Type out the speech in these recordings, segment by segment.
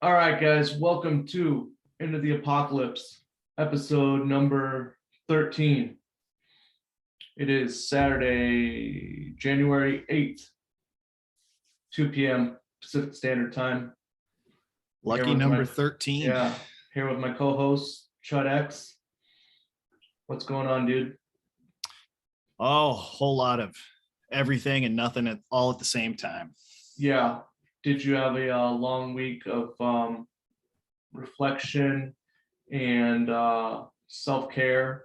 All right, guys, welcome to Into the Apocalypse, episode number 13. It is Saturday, January 8th, 2 p.m. Pacific Standard Time. Lucky number 13. Yeah, here with my co-host, Chud X. What's going on, dude? Oh, a whole lot of everything and nothing all at the same time. Yeah. Did you have a long week of reflection and self-care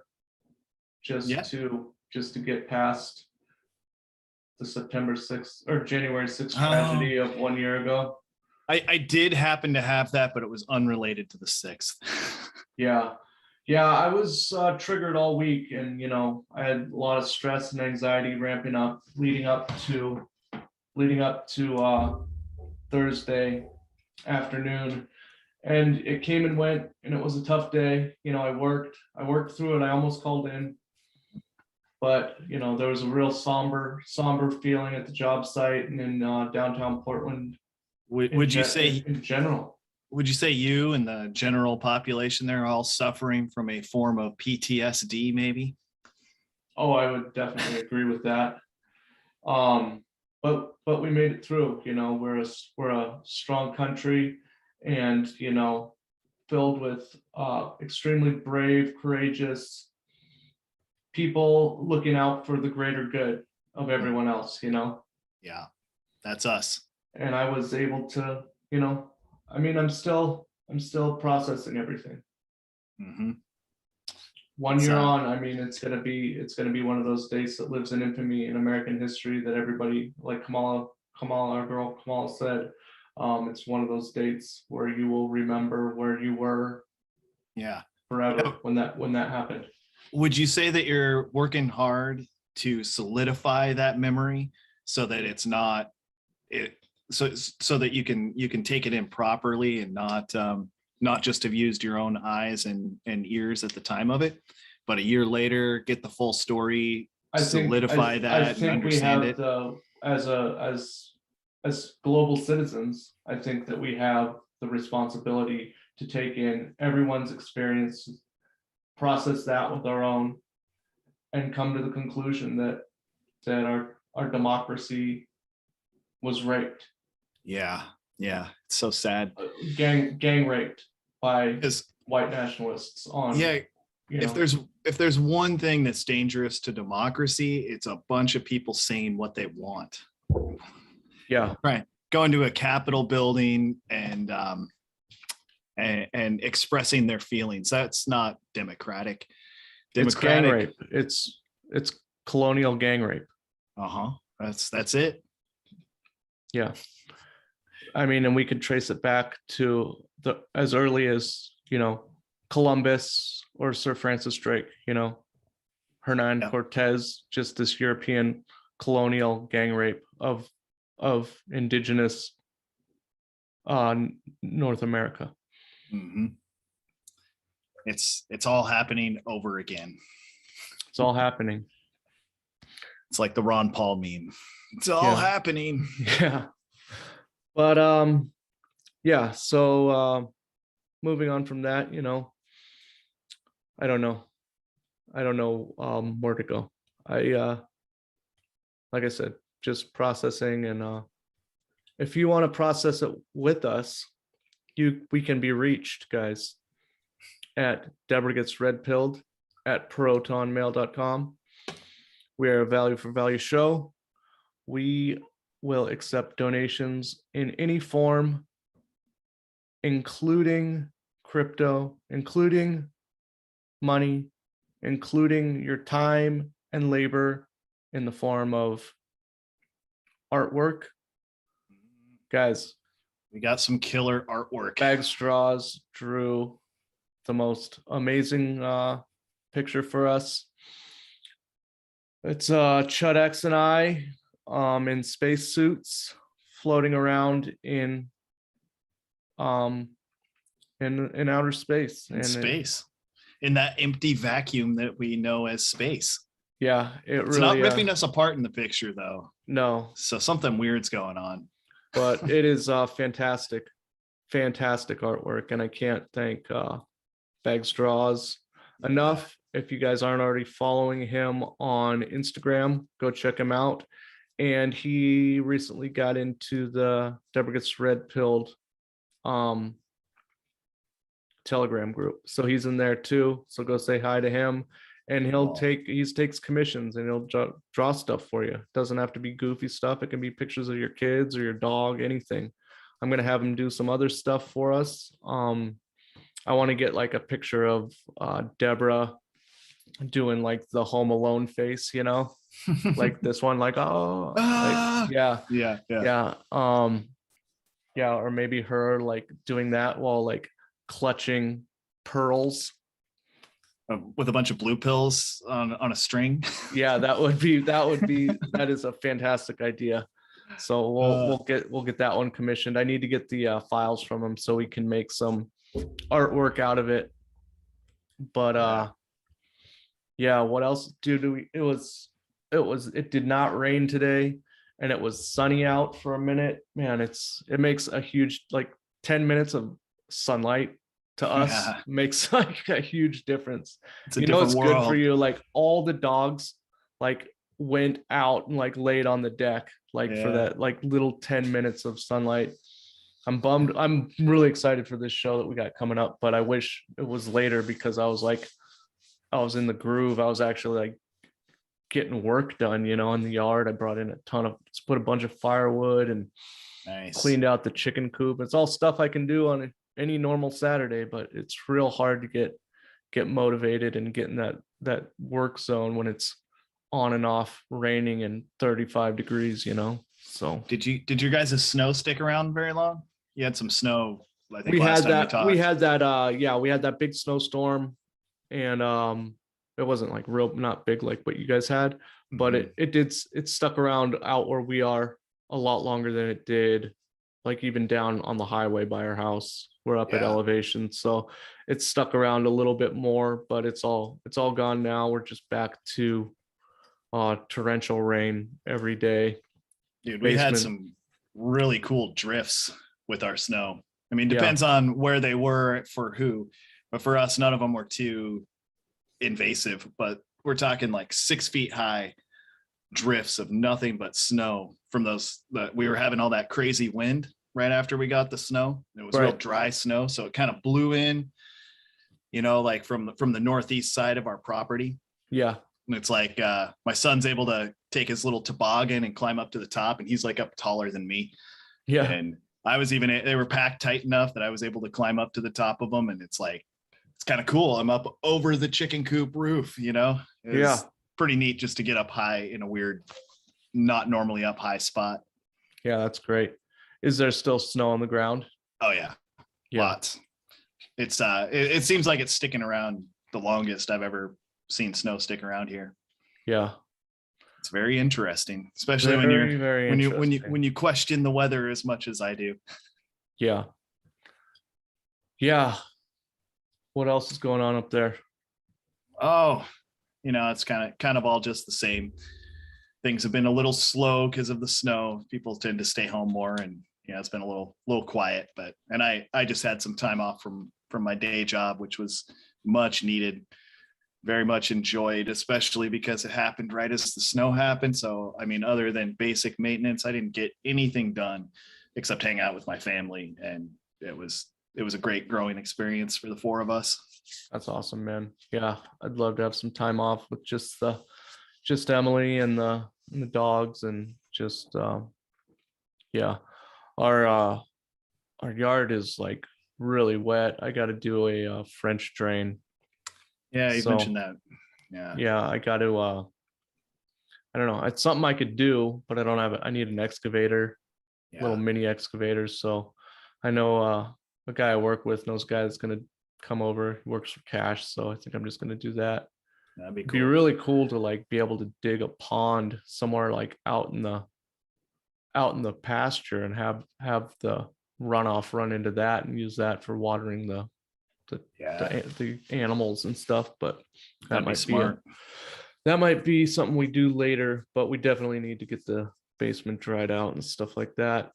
just to get past the September 6th or January 6th tragedy of 1 year ago? I did happen to have that, but it was unrelated to the 6th. Yeah, I was triggered all week, and I had a lot of stress and anxiety ramping up leading up to Thursday afternoon, and it came and went, and it was a tough day. I worked through it. I almost called in, but there was a real somber feeling at the job site and in downtown Portland. Would you say in general? Would you say you and the general population there are all suffering from a form of PTSD, maybe? Oh, I would definitely agree with that. But we made it through. We're a strong country, and filled with extremely brave, courageous people looking out for the greater good of everyone else. Yeah, that's us. And I was able to, I'm still processing everything. Mm-hmm. 1 year on, it's gonna be one of those days that lives in infamy in American history that everybody, like Kamala, our girl Kamala said, it's one of those dates where you will remember where you were. Yeah. Forever when that happened. Would you say that you're working hard to solidify that memory so that it's not so that you can take it in properly and not just have used your own eyes and ears at the time of it, but a year later get the full story, solidify that, I think and understand it. As global citizens, I think that we have the responsibility to take in everyone's experience, process that with our own, and come to the conclusion that our democracy was raped. Yeah, it's so sad. Gang raped by white nationalists on. Yeah, if there's one thing that's dangerous to democracy, it's a bunch of people saying what they want. Yeah, right. Going to a Capitol building and expressing their feelings. That's not democratic. It's gang rape. It's colonial gang rape. That's it. Yeah. And we could trace it back to as early as, Columbus or Sir Francis Drake, Hernan Cortez, just this European colonial gang rape of indigenous North America. Mm-hmm. It's all happening over again. It's all happening. It's like the Ron Paul meme. It's all happening. Yeah. But so moving on from that, I don't know where to go. Like I said, just processing, and if you want to process it with us, we can be reached, guys, at Debra gets Redpilled at protonmail.com. We are a value for value show. We will accept donations in any form, including crypto, including money, including your time and labor in the form of artwork. Guys, we got some killer artwork. Bag Straws drew the most amazing picture for us. It's Chud X and I in space suits floating around in outer space. In that empty vacuum that we know as space. Yeah, it's not ripping us apart in the picture, though. No. So something weird's going on. But it is fantastic. fantastic artwork, and I can't thank Bags Draws enough. If you guys aren't already following him on Instagram, go check him out. And he recently got into the Debra Gets Redpilled Telegram group, so he's in there too. So go say hi to him, and he takes commissions, and he'll draw stuff for you. It doesn't have to be goofy stuff. It can be pictures of your kids or your dog, anything. I'm gonna have him do some other stuff for us. I want to get like a picture of Debra doing like the Home Alone face, like this one, like, oh, like, yeah. Or maybe her like doing that while like clutching pearls with a bunch of blue pills on a string. Yeah, that is a fantastic idea. So we'll get that one commissioned. I need to get the files from him so we can make some artwork out of it. But yeah, what else it did not rain today, and it was sunny out for a minute. Man, it makes a huge, like 10 minutes of sunlight to us makes like a huge difference. It's good for you. Like all the dogs like went out and like laid on the deck like for that like little 10 minutes of sunlight. I'm bummed. I'm really excited for this show that we got coming up, but I wish it was later because I was in the groove. I was actually like getting work done, in the yard. I brought in put a bunch of firewood and cleaned out the chicken coop. It's all stuff I can do on any normal Saturday, but it's real hard to get motivated and get in that work zone when it's on and off raining and 35 degrees, So did your guys' snow stick around very long? You had some snow, I think. We had that big snowstorm, and it wasn't like not big like what you guys had, but it stuck around out where we are a lot longer than it did like even down on the highway by our house. We're up at elevation, so it's stuck around a little bit more, but it's all gone now. We're just back to torrential rain every day. Dude, we had some really cool drifts with our snow. I mean, depends on where they were for who, but for us, none of them were too invasive, but we're talking like 6 feet high drifts of nothing but snow from those that we were having all that crazy wind right after we got the snow. It was real dry snow, so it kind of blew in, like from the northeast side of our property. Yeah. And it's like my son's able to take his little toboggan and climb up to the top, and he's like up taller than me. Yeah. And they were packed tight enough that I was able to climb up to the top of them, and it's kind of cool. I'm up over the chicken coop roof, It's pretty neat just to get up high in a weird, not normally up high spot. Yeah, that's great. Is there still snow on the ground? Oh yeah. Lots. It's it seems like it's sticking around the longest I've ever seen snow stick around here. Yeah. It's very interesting, especially when you question the weather as much as I do. Yeah. Yeah. What else is going on up there? Oh, it's kind of all just the same. Things have been a little slow because of the snow. People tend to stay home more, and it's been a little quiet. And I just had some time off from my day job, which was much needed, very much enjoyed, especially because it happened right as the snow happened. So I mean, other than basic maintenance, I didn't get anything done except hang out with my family, and it was a great growing experience for the four of us. That's awesome, man. Yeah, I'd love to have some time off with just Emily and the dogs, and just our yard is like really wet. I got to do a French drain. Yeah, you mentioned that. Yeah, I got to. I don't know. It's something I could do, but I don't have it. I need an excavator, little mini excavators. So I know a guy I work with knows a guy that's gonna come over. He works for cash, so I think I'm just gonna do that. That'd be cool. It'd be really cool to like be able to dig a pond somewhere like out in the pasture and have the runoff run into that and use that for watering the animals and stuff. But that might be smart. That might be something we do later, but we definitely need to get the basement dried out and stuff like that.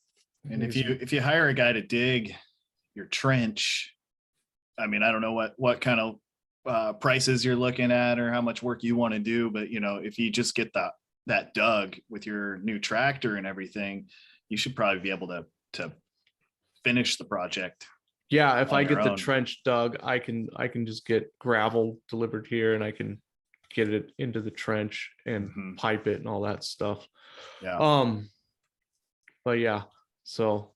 And if you hire a guy to dig, your trench. I mean, I don't know what kind of prices you're looking at or how much work you want to do, but if you just get that dug with your new tractor and everything, you should probably be able to finish the project. Yeah, if on I your get the own. trench dug, I can just get gravel delivered here and I can get it into the trench and Mhm. pipe it and all that stuff. Yeah. But yeah, so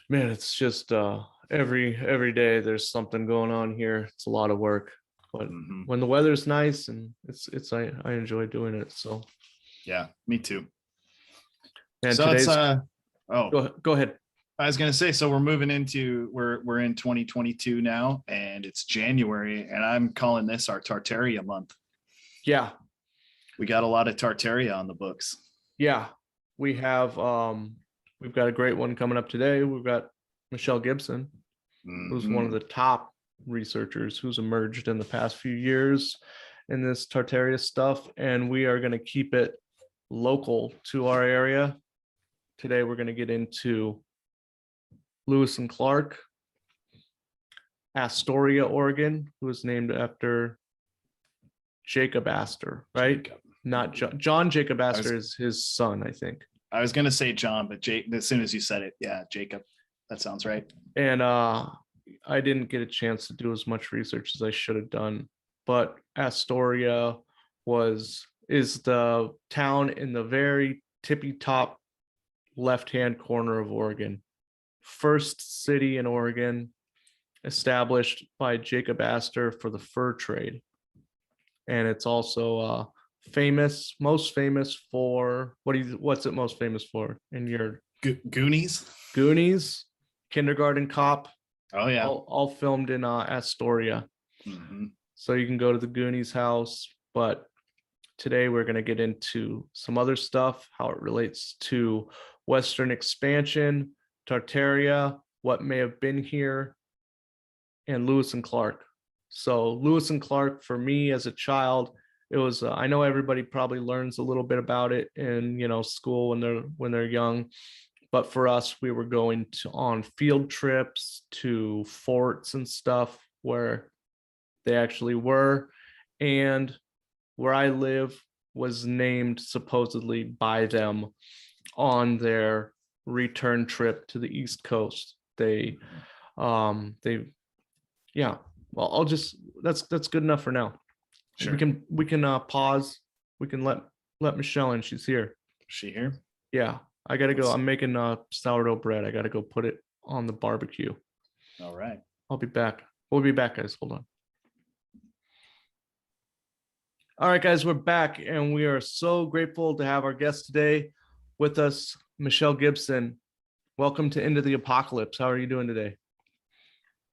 man, it's just every day there's something going on here. It's a lot of work. But Mhm. when the weather's nice and I enjoy doing it. So Yeah, me too. and So it's today's oh, go ahead. I was gonna say, so we're in 2022 now, and it's January, and I'm calling this our Tartaria month. Yeah, We got a lot of Tartaria on the books. yeah. We've got a great one coming up today. We've got Michelle Gibson, who's one of the top researchers who's emerged in the past few years in this Tartaria stuff, and we are going to keep it local to our area. Today we're going to get into Lewis and Clark, Astoria, Oregon, who was named after Jacob Astor, right? Jacob. Not John Jacob Astor was- is his son, I think. I was gonna say John, but as soon as you said it, yeah, Jacob. That sounds right. And I didn't get a chance to do as much research as I should have done, but Astoria is the town in the very tippy top left-hand corner of Oregon. First city in Oregon established by Jacob Astor for the fur trade. And it's also most famous for what's it most famous for in your Goonies. Goonies, Kindergarten Cop, Oh yeah. all filmed in Astoria. Mhm. So you can go to the Goonies house, but today we're going to get into some other stuff, how it relates to Western expansion, Tartaria, what may have been here, and Lewis and Clark. So Lewis and Clark, for me as a child, it was I know everybody probably learns a little bit about it in school when they're young, but for us we were going on field trips to forts and stuff where they actually were, and where I live was named supposedly by them on their return trip to the East Coast. Yeah, well, that's good enough for now. Sure. We can pause. We can let Michelle in. She's here. Is she here? Yeah, I gotta go. I'm making sourdough bread. I gotta go put it on the barbecue. All right. I'll be back. We'll be back, guys. Hold on. All right, guys, we're back, and we are so grateful to have our guest today with us, Michelle Gibson. Welcome to Into the Apocalypse. How are you doing today?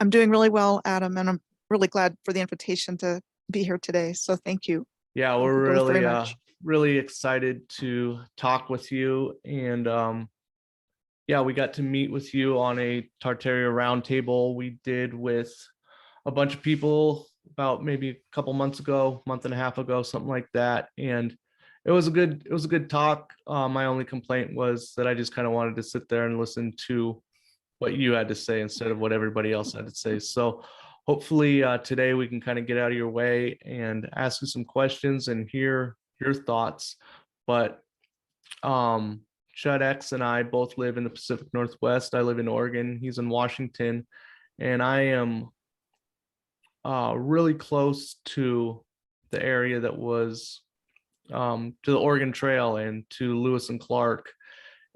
I'm doing really well, Adam, and I'm really glad for the invitation to be here today. So thank you. Yeah, we're Thank you both very really much. really excited to talk with you, and yeah, we got to meet with you on a Tartaria roundtable we did with a bunch of people about maybe a couple months ago, month and a half ago, something like that. And it was a good talk. My only complaint was that I just kind of wanted to sit there and listen to what you had to say instead of what everybody else had to say. So hopefully today we can kind of get out of your way and ask you some questions and hear your thoughts. But Chud X and I both live in the Pacific Northwest. I live in Oregon. He's in Washington. And I am really close to the area that was to the Oregon Trail and to Lewis and Clark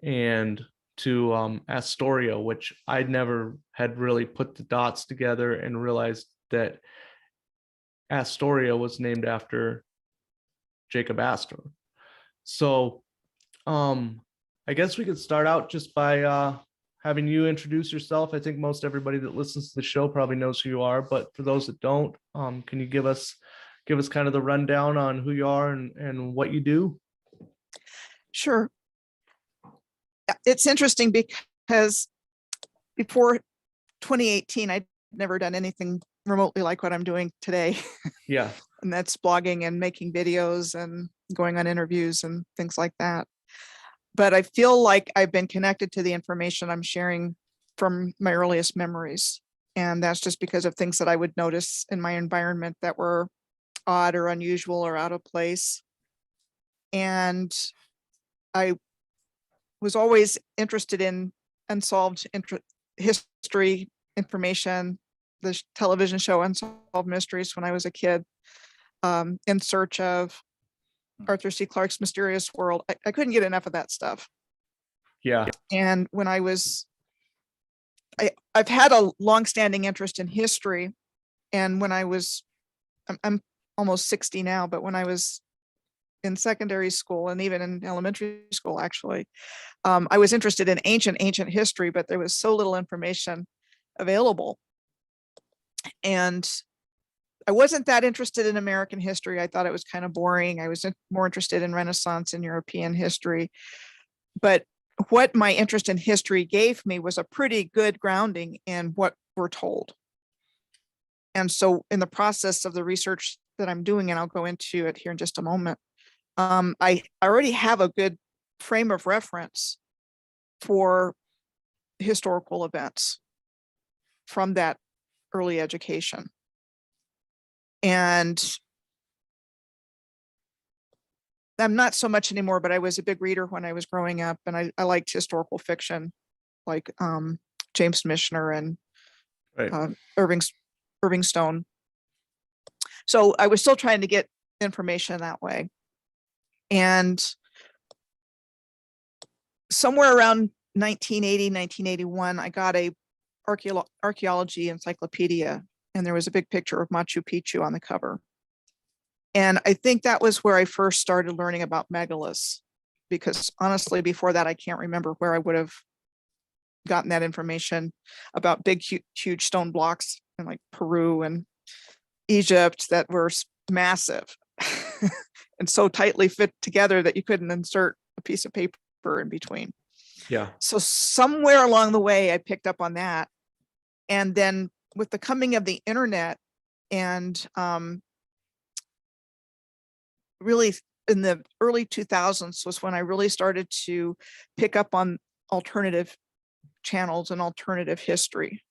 and to Astoria, which I never had really put the dots together and realized that Astoria was named after Jacob Astor. So I guess we could start out just by having you introduce yourself. I think most everybody that listens to the show probably knows who you are, but for those that don't, can you give us kind of the rundown on who you are and what you do? Sure. It's interesting because before 2018, I'd never done anything remotely like what I'm doing today. Yeah. And that's blogging and making videos and going on interviews and things like that. But I feel like I've been connected to the information I'm sharing from my earliest memories. And that's just because of things that I would notice in my environment that were odd or unusual or out of place. And I was always interested in unsolved history information, the television show Unsolved Mysteries when I was a kid, in search of Arthur C. Clarke's Mysterious World. I couldn't get enough of that stuff. Yeah. And when I've had a longstanding interest in history. And when I'm almost 60 now, but when I was in secondary school and even in elementary school, actually, I was interested in ancient history, but there was so little information available. And I wasn't that interested in American history. I thought it was kind of boring. I was more interested in Renaissance and European history. But what my interest in history gave me was a pretty good grounding in what we're told. And so in the process of the research that I'm doing, and I'll go into it here in just a moment, I already have a good frame of reference for historical events from that early education. And I'm not so much anymore, but I was a big reader when I was growing up, and I liked historical fiction, like James Michener and Right. Irving Stone. So I was still trying to get information that way. And somewhere around 1980, 1981, I got a archaeology encyclopedia, and there was a big picture of Machu Picchu on the cover. And I think that was where I first started learning about megaliths, because honestly, before that, I can't remember where I would have gotten that information about big, huge stone blocks in like Peru and Egypt that were massive and so tightly fit together that you couldn't insert a piece of paper in between. Yeah. So somewhere along the way, I picked up on that. And then with the coming of the internet and really in the early 2000s was when I really started to pick up on alternative channels and alternative history.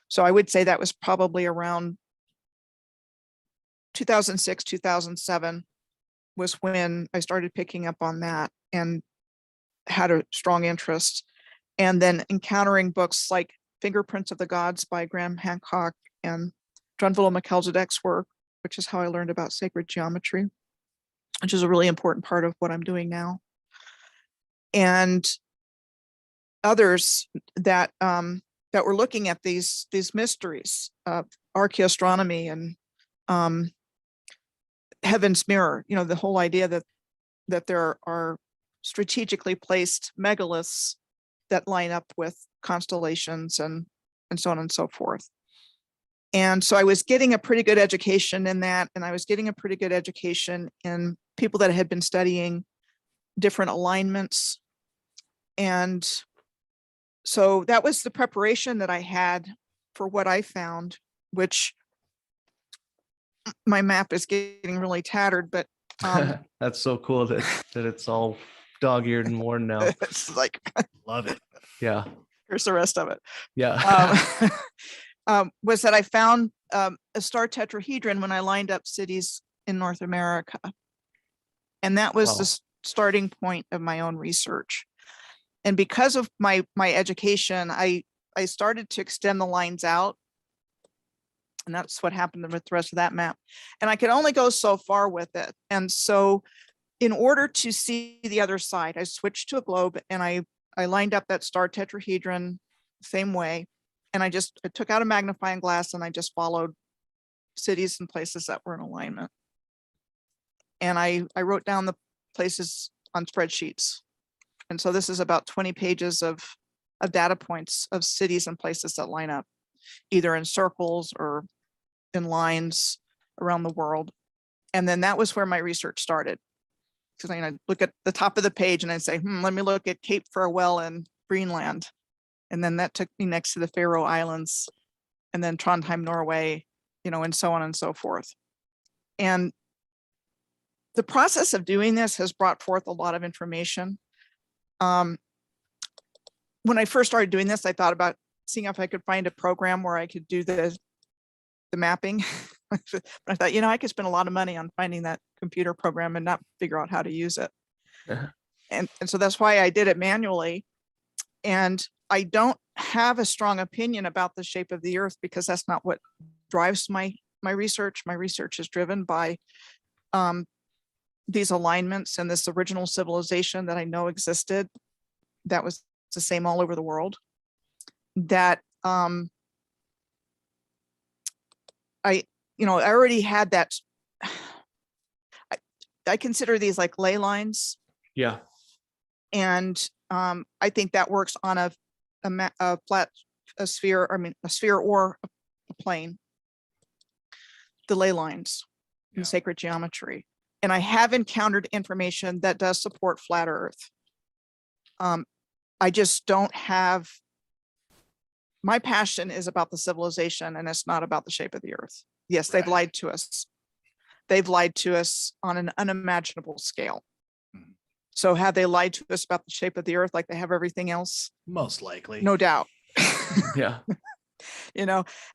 So I would say that was probably around 2006, 2007 was when I started picking up on that and had a strong interest. And then encountering books like Fingerprints of the Gods by Graham Hancock and Drunvalo Melchizedek's work, which is how I learned about sacred geometry, which is a really important part of what I'm doing now. And others that that were looking at these mysteries of archaeoastronomy and heaven's mirror, you know, the whole idea that there are strategically placed megaliths that line up with constellations and so on and so forth. And so I was getting a pretty good education in that, and I was getting a pretty good education in people that had been studying different alignments. And so that was the preparation that I had for what I found, which my map is getting really tattered, but That's so cool that it's all dog-eared and worn now. it's like, Love it. Yeah. here's the rest of it. Yeah. Was that I found a star tetrahedron when I lined up cities in North America. And that was Wow. the starting point of my own research. And because of my education, I started to extend the lines out. And that's what happened with the rest of that map. And I could only go so far with it. And so in order to see the other side, I switched to a globe and I lined up that star tetrahedron same way. And I took out a magnifying glass and I just followed cities and places that were in alignment. And I wrote down the places on spreadsheets. And so this is about 20 pages of data points of cities and places that line up, either in circles or in lines around the world. And then that was where my research started. Because I look at the top of the page and I say, let me look at Cape Farewell in Greenland. And then that took me next to the Faroe Islands and then Trondheim, Norway, you know, and so on and so forth. And the process of doing this has brought forth a lot of information. When I first started doing this, I thought about seeing if I could find a program where I could do the mapping. But I thought, I could spend a lot of money on finding that computer program and not figure out how to use it. Uh-huh. And so that's why I did it manually. And I don't have a strong opinion about the shape of the earth, because that's not what drives my research. My research is driven by these alignments and this original civilization that I know existed, that was the same all over the world, that I already had that. I consider these like ley lines. Yeah. And I think that works on a flat, a sphere or a plane, the ley lines in sacred geometry. And I have encountered information that does support flat earth. I just don't have, my passion is about the civilization, and it's not about the shape of the earth. Yes, they've lied to us. They've lied to us on an unimaginable scale. So have they lied to us about the shape of the earth like they have everything else? Most likely. No doubt. Yeah.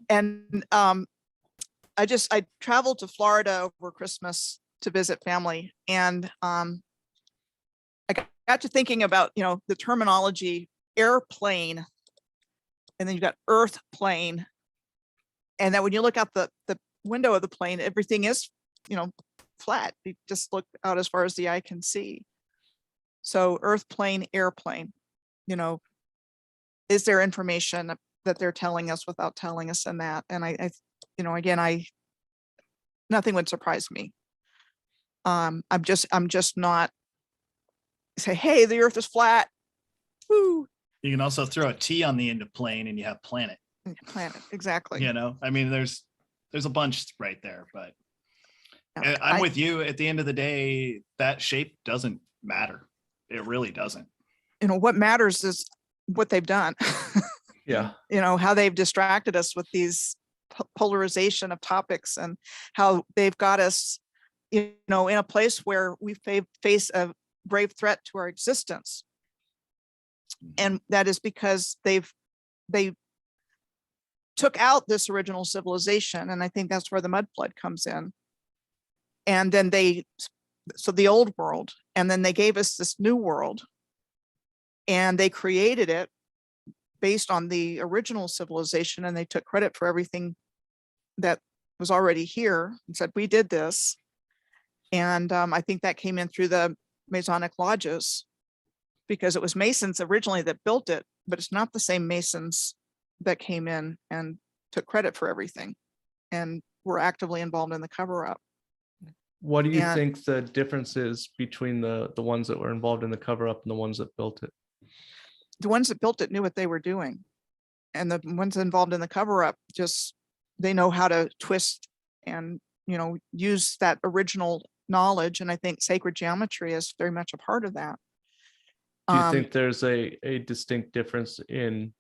And I traveled to Florida over Christmas to visit family. And I got to thinking about, the terminology airplane, and then you've got earth plane. And that when you look out the window of the plane, everything is, flat. You just look out as far as the eye can see. So earth plane, airplane, is there information that they're telling us without telling us in that? And again, nothing would surprise me. I'm just not say, hey, the earth is flat. Woo. You can also throw a T on the end of plane and you have planet. Planet, exactly. There's a bunch right there, but Yeah, I'm with you. At the end of the day, that shape doesn't matter. It really doesn't. What matters is what they've done. Yeah. How they've distracted us with these polarization of topics, and how they've got us, in a place where we face a grave threat to our existence. And that is because they took out this original civilization. And I think that's where the mud flood comes in. And then so the old world, and then they gave us this new world, and they created it based on the original civilization. And they took credit for everything that was already here and said, we did this. And I think that came in through the Masonic lodges, because it was Masons originally that built it, but it's not the same Masons that came in and took credit for everything and were actively involved in the cover-up. What do you think the difference is between the ones that were involved in the cover-up and the ones that built it? The ones that built it knew what they were doing, and the ones involved in the cover-up they know how to twist and use that original knowledge. And I think sacred geometry is very much a part of that. Do you think there's a distinct difference in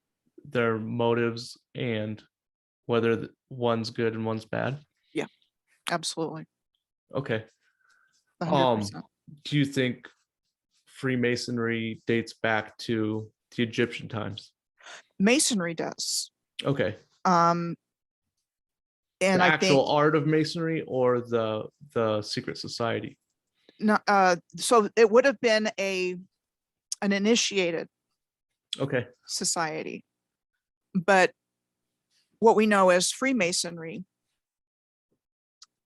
their motives and whether one's good and one's bad? Yeah, absolutely. Okay. 100%. Do you think Freemasonry dates back to the Egyptian times? Masonry does. Okay. And the I actual think art of Masonry or the secret society? no, so it would have been an initiated society. But what we know is Freemasonry,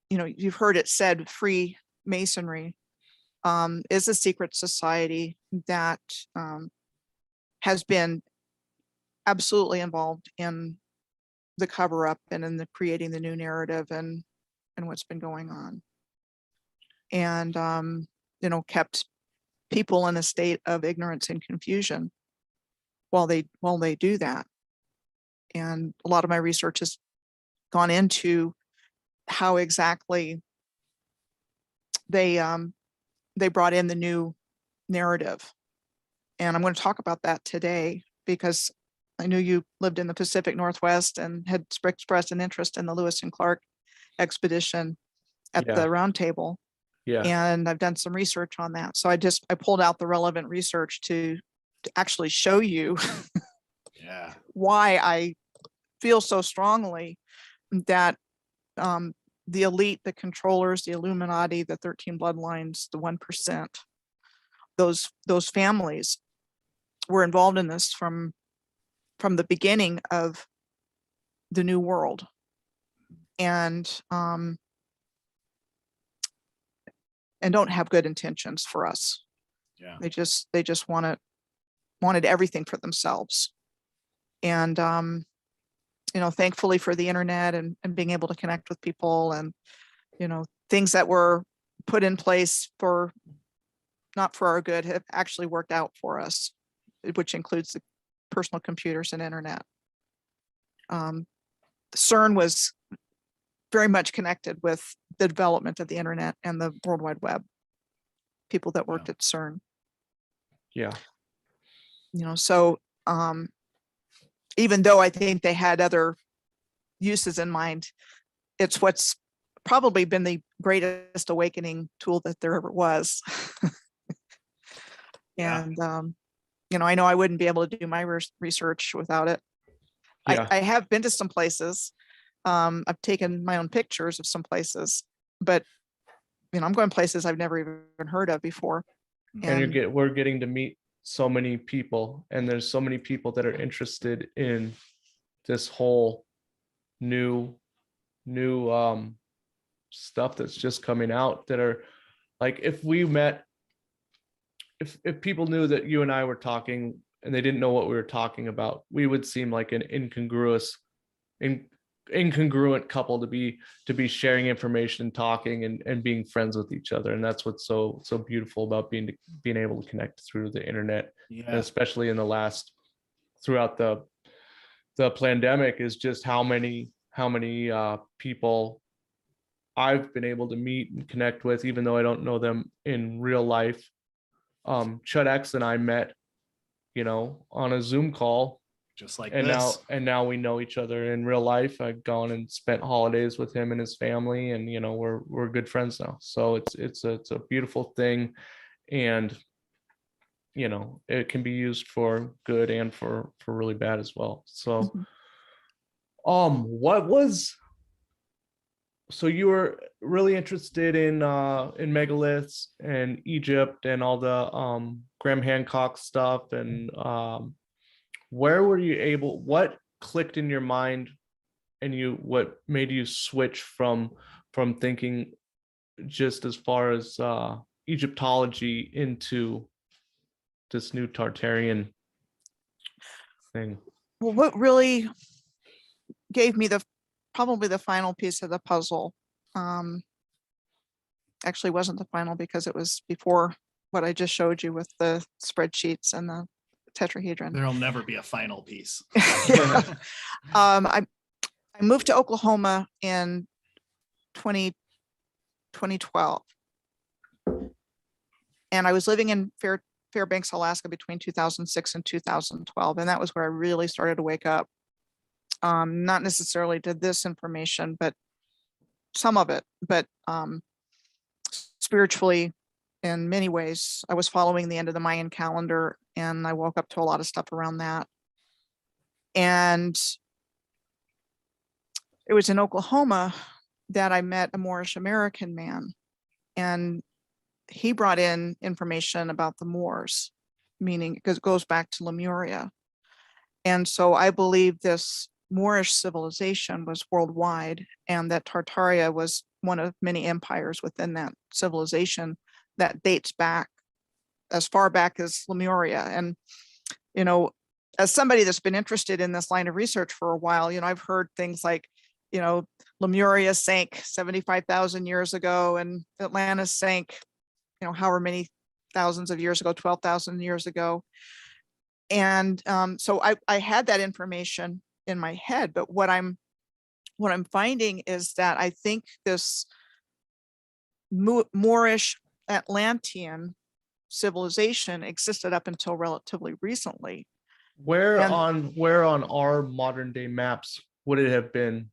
you've heard it said, Freemasonry is a secret society that has been absolutely involved in the cover-up and in the creating the new narrative and what's been going on. And kept people in a state of ignorance and confusion while they do that. And a lot of my research has gone into how exactly they brought in the new narrative. And I'm going to talk about that today, because I knew you lived in the Pacific Northwest and had expressed an interest in the Lewis and Clark expedition at the round table. Yeah. And I've done some research on that. So I pulled out the relevant research to actually show you Yeah. why I feel so strongly that the elite, the controllers, the Illuminati, the 13 bloodlines, the 1%, those families were involved in this from the beginning of the New World. And don't have good intentions for us. Yeah. They just wanted everything for themselves. And thankfully for the internet and being able to connect with people, and things that were put in place for not for our good have actually worked out for us, which includes the personal computers and internet. CERN was very much connected with the development of the internet and the World Wide Web. People that worked at CERN. Yeah. So even though I think they had other uses in mind, it's what's probably been the greatest awakening tool that there ever was. Yeah. And I know I wouldn't be able to do my research without it. Yeah. I have been to some places. I've taken my own pictures of some places, but I'm going places I've never even heard of before. And we're getting to meet so many people, and there's so many people that are interested in this whole new stuff that's just coming out, that are like, if people knew that you and I were talking and they didn't know what we were talking about, we would seem like an incongruent couple to be sharing information and talking and being friends with each other. And that's what's so beautiful about being able to connect through the internet. Yeah. And especially throughout the pandemic, is just how many people I've been able to meet and connect with, even though I don't know them in real life. Chud X and I met on a Zoom call, Just like and this. now we know each other in real life. I've gone and spent holidays with him and his family, and we're good friends now. So it's a beautiful thing, and it can be used for good and for really bad as well. So so you were really interested in megaliths and Egypt and all the Graham Hancock stuff, and where were you able, what clicked in your mind, and what made you switch from thinking just as far as Egyptology into this new Tartarian thing? Well, what really gave me probably the final piece of the puzzle, actually wasn't the final, because it was before what I just showed you with the spreadsheets and the tetrahedron. There'll never be a final piece. I moved to Oklahoma in 2012, and I was living in Fairbanks, Alaska between 2006 and 2012, and that was where I really started to wake up. Not necessarily to this information, but some of it, but spiritually, in many ways. I was following the end of the Mayan calendar, and I woke up to a lot of stuff around that. And it was in Oklahoma that I met a Moorish American man, and he brought in information about the Moors, meaning because it goes back to Lemuria. And so I believe this Moorish civilization was worldwide, and that Tartaria was one of many empires within that civilization that dates back as far back as Lemuria. And, as somebody that's been interested in this line of research for a while, I've heard things like, Lemuria sank 75,000 years ago, and Atlantis sank, however many thousands of years ago, 12,000 years ago. And so I had that information in my head, but what I'm finding is that I think this Moorish Atlantean civilization existed up until relatively recently. Where on our modern day maps would it have been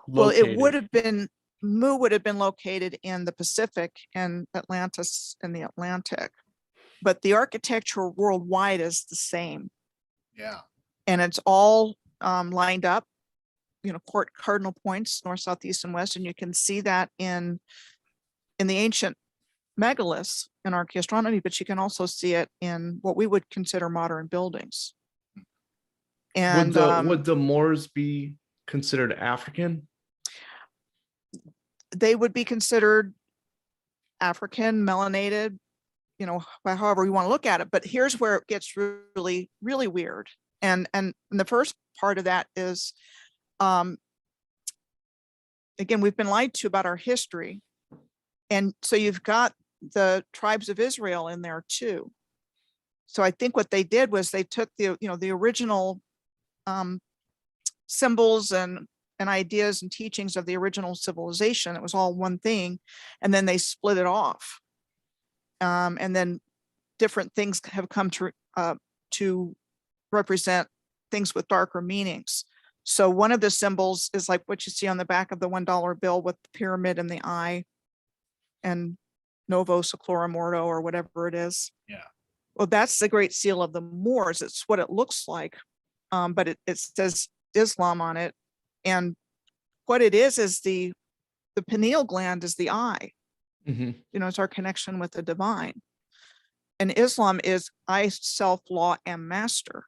located? Well, it would have been, Mu would have been located in the Pacific, and Atlantis in the Atlantic, but the architecture worldwide is the same. Yeah. and it's all lined up, cardinal points, north, south, east, and west. And you can see that in the ancient megaliths in archaeoastronomy, but you can also see it in what we would consider modern buildings. And would the Moors be considered African? they would be considered African, melanated, however you want to look at it. But here's where it gets really, really weird. And the first part of that is, again, we've been lied to about our history. And so you've got the tribes of Israel in there too. So I think what they did was they took the original symbols and ideas and teachings of the original civilization. It was all one thing, and then they split it off. And then different things have come to represent things with darker meanings. So one of the symbols is like what you see on the back of the $1 bill with the pyramid and the eye, and Novo Seclorum Ordo, or whatever it is. Yeah. Well, that's the Great Seal of the Moors. It's what it looks like, but it says Islam on it. And what it is the pineal gland is the eye. Mm-hmm. It's our connection with the divine. And Islam is I, self, law, and master.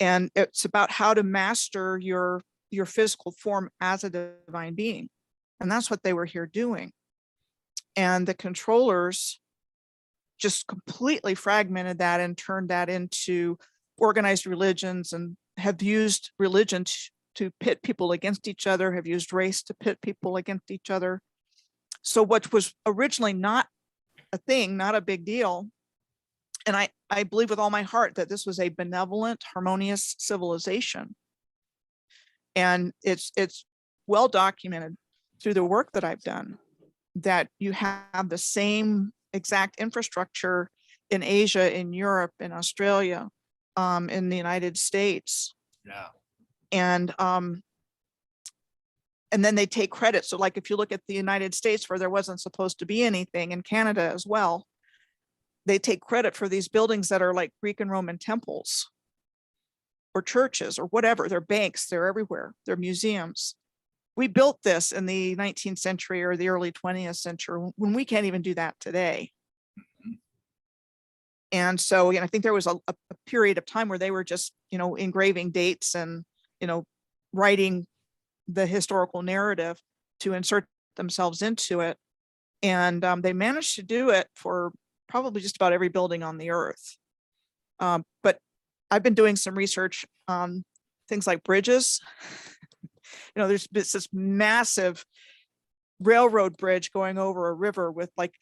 And it's about how to master your physical form as a divine being. And that's what they were here doing. And the controllers just completely fragmented that and turned that into organized religions, and have used religion to pit people against each other, have used race to pit people against each other. So what was originally not a thing, not a big deal, and I believe with all my heart that this was a benevolent, harmonious civilization. And it's well documented through the work that I've done that you have the same exact infrastructure in Asia, in Europe, in Australia, in the United States. Yeah. And then they take credit. So like if you look at the United States, where there wasn't supposed to be anything, in Canada as well, they take credit for these buildings that are like Greek and Roman temples or churches or whatever. They're banks, they're everywhere, they're museums. We built this in the 19th century or the early 20th century, when we can't even do that today. And so, I think there was a period of time where they were just, engraving dates and, writing the historical narrative to insert themselves into it. And they managed to do it for probably just about every building on the earth. But I've been doing some research on things like bridges. There's this massive railroad bridge going over a river with like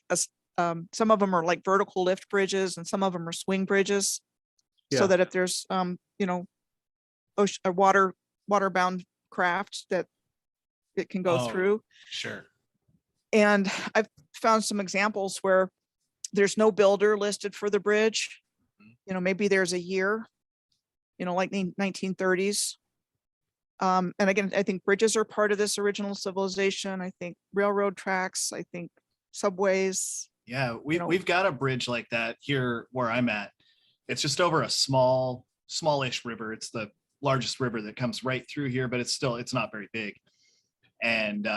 some of them are like vertical lift bridges and some of them are swing bridges. Yeah. So that if there's a waterbound craft, that it can go through. Sure. And I've found some examples where there's no builder listed for the bridge. Maybe there's a year, like the 1930s. And again, I think bridges are part of this original civilization. I think railroad tracks, I think subways. Yeah, we've got a bridge like that here where I'm at. It's just over a smallish river. It's the largest river that comes right through here, but it's not very big. And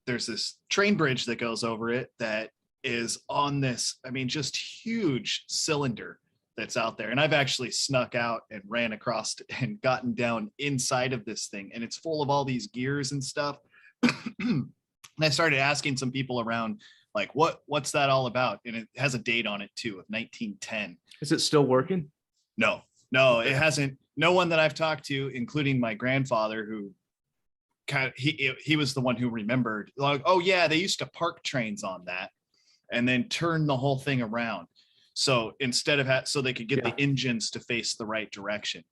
there's this train bridge that goes over it that is on this, just huge cylinder that's out there. And I've actually snuck out and ran across and gotten down inside of this thing. And it's full of all these gears and stuff. And I started asking some people around, like, what's that all about? And it has a date on it too, of 1910. Is it still working? No, it hasn't. No one that I've talked to, including my grandfather, who he was the one who remembered, like, oh yeah, they used to park trains on that and then turn the whole thing around. So instead of so they could get the engines to face the right direction.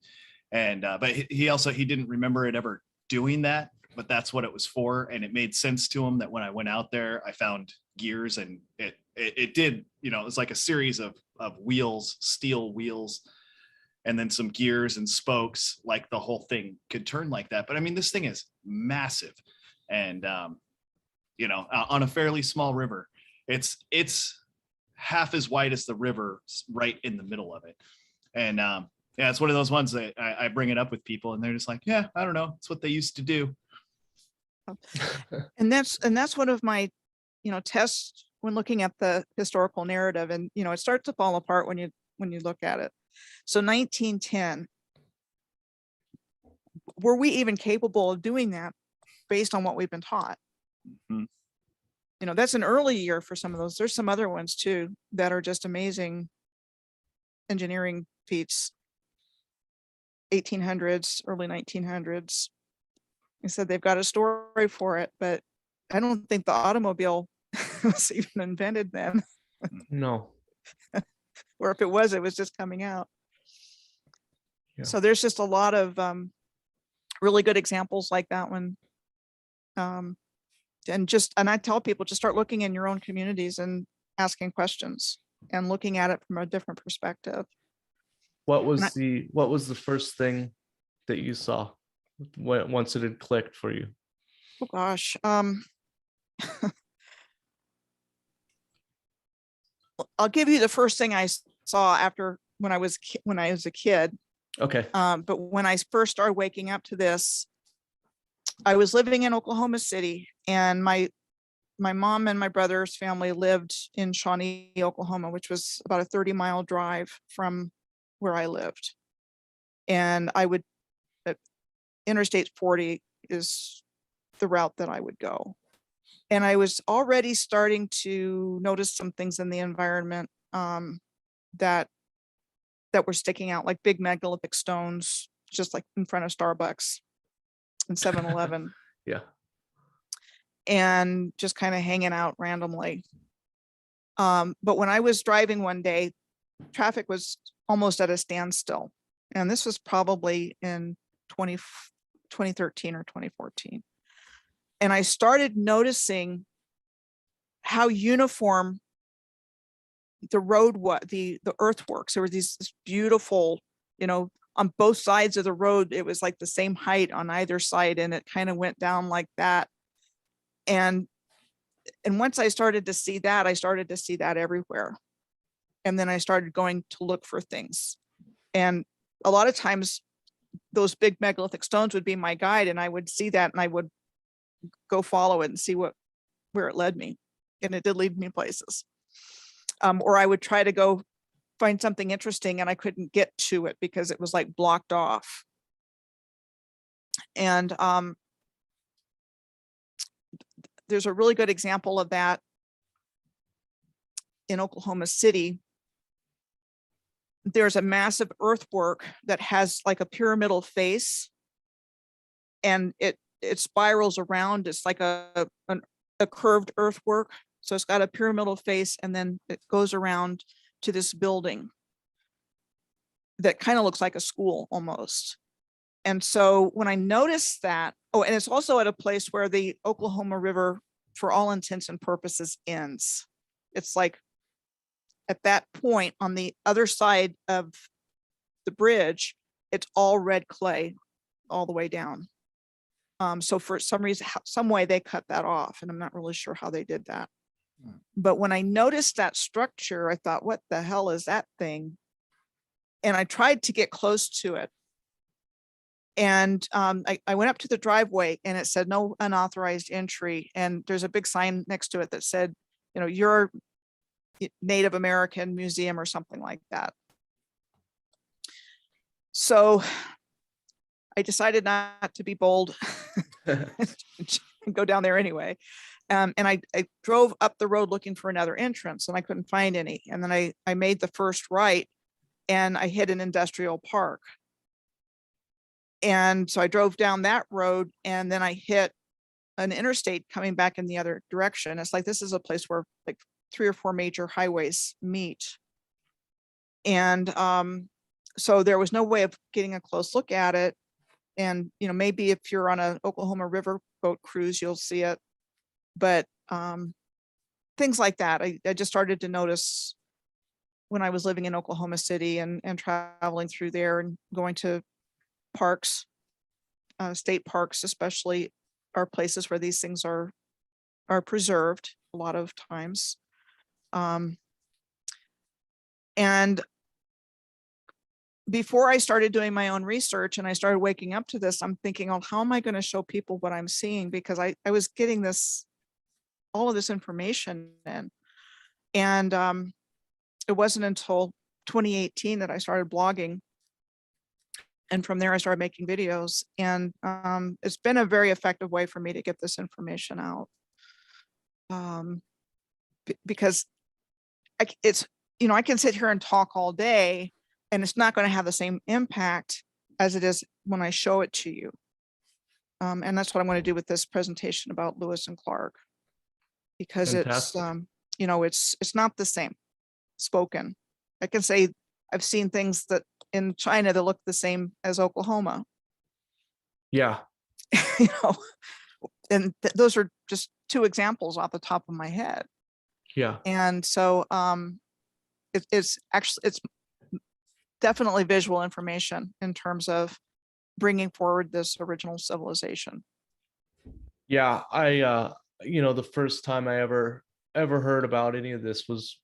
And but he didn't remember it ever doing that, but that's what it was for. And it made sense to him that when I went out there, I found gears, and it did, it was like a series of wheels, steel wheels, and then some gears and spokes, like the whole thing could turn like that. But this thing is massive. And on a fairly small river, it's half as wide as the river right in the middle of it. And Yeah, it's one of those ones that I bring it up with people and they're just like, yeah, I don't know. It's what they used to do. And that's one of my, tests when looking at the historical narrative, and it starts to fall apart when you look at it. So 1910, were we even capable of doing that based on what we've been taught? Mhm. That's an early year for some of those. There's some other ones too that are just amazing engineering feats. 1800s, early 1900s. I said they've got a story for it, but I don't think the automobile was even invented then. No. Or if it was just coming out. Yeah. So there's just a lot of really good examples like that one. And I tell people to start looking in your own communities and asking questions and looking at it from a different perspective. What was the first thing that you saw once it had clicked for you? Oh gosh. I'll give you the first thing I saw after when I was a kid. Okay. But when I first started waking up to this, I was living in Oklahoma City, and my mom and my brother's family lived in Shawnee, Oklahoma, which was about a 30-mile drive from where I lived. And Interstate 40 is the route that I would go. And I was already starting to notice some things in the environment that were sticking out, like big megalithic stones, just like in front of Starbucks and 7-Eleven. Yeah. And just kind of hanging out randomly. But when I was driving one day, traffic was almost at a standstill. And this was probably in 2013 or 2014. And I started noticing how uniform the road was, the earthworks. There were these beautiful, on both sides of the road, it was like the same height on either side, and it kind of went down like that. And once I started to see that, everywhere. And then I started going to look for things. And a lot of times those big megalithic stones would be my guide, and I would see that and I would go follow it and see where it led me. And it did lead me places. Or I would try to go find something interesting and I couldn't get to it because it was like blocked off. And there's a really good example of that in Oklahoma City. There's a massive earthwork that has like a pyramidal face, and it spirals around. It's like a curved earthwork. So it's got a pyramidal face, and then it goes around to this building that kind of looks like a school almost. And so when I noticed that, and it's also at a place where the Oklahoma River, for all intents and purposes, ends. It's like at that point on the other side of the bridge, it's all red clay all the way down. So for some reason, some way they cut that off, and I'm not really sure how they did that. But when I noticed that structure, I thought, what the hell is that thing? And I tried to get close to it. And I went up to the driveway, and it said no unauthorized entry. And there's a big sign next to it that said, your Native American Museum or something like that. So I decided not to be bold and go down there anyway. And I drove up the road looking for another entrance, and I couldn't find any. And then I made the first right, and I hit an industrial park. And so I drove down that road, and then I hit an interstate coming back in the other direction. It's like, this is a place where like 3 or 4 major highways meet. And so there was no way of getting a close look at it. And, maybe if you're on an Oklahoma River boat cruise, you'll see it. But things like that, I just started to notice when I was living in Oklahoma City and traveling through there and going to parks, state parks especially, are places where these things are preserved a lot of times. And before I started doing my own research and I started waking up to this, I'm thinking, oh, how am I going to show people what I'm seeing? Because I was getting all of this information in. And it wasn't until 2018 that I started blogging. And from there, I started making videos. And it's been a very effective way for me to get this information out. Because it's, I can sit here and talk all day, and it's not going to have the same impact as it is when I show it to you. And that's what I'm going to do with this presentation about Lewis and Clark, because Fantastic. it's not the same spoken. I can say I've seen things that in China that look the same as Oklahoma. Yeah. And those are just two examples off the top of my head. Yeah. And so it's definitely visual information in terms of bringing forward this original civilization. Yeah. The first time I ever heard about any of this was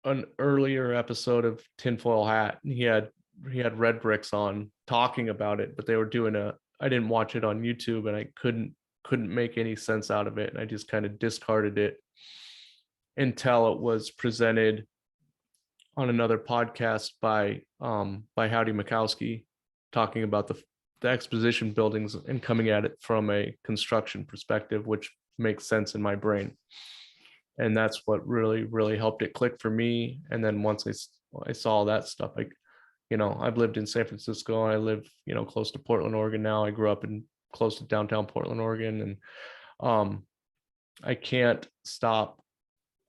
an earlier episode of Tinfoil Hat. He had Red Bricks on talking about it, but they were doing I didn't watch it on YouTube, and I couldn't make any sense out of it. And I just kind of discarded it until it was presented on another podcast by Howdy Mikowski, talking about the exposition buildings and coming at it from a construction perspective, which makes sense in my brain. And that's what really, really helped it click for me. And then once I saw that stuff, I've lived in San Francisco. I live, close to Portland, Oregon now. I grew up close to downtown Portland, Oregon. And I can't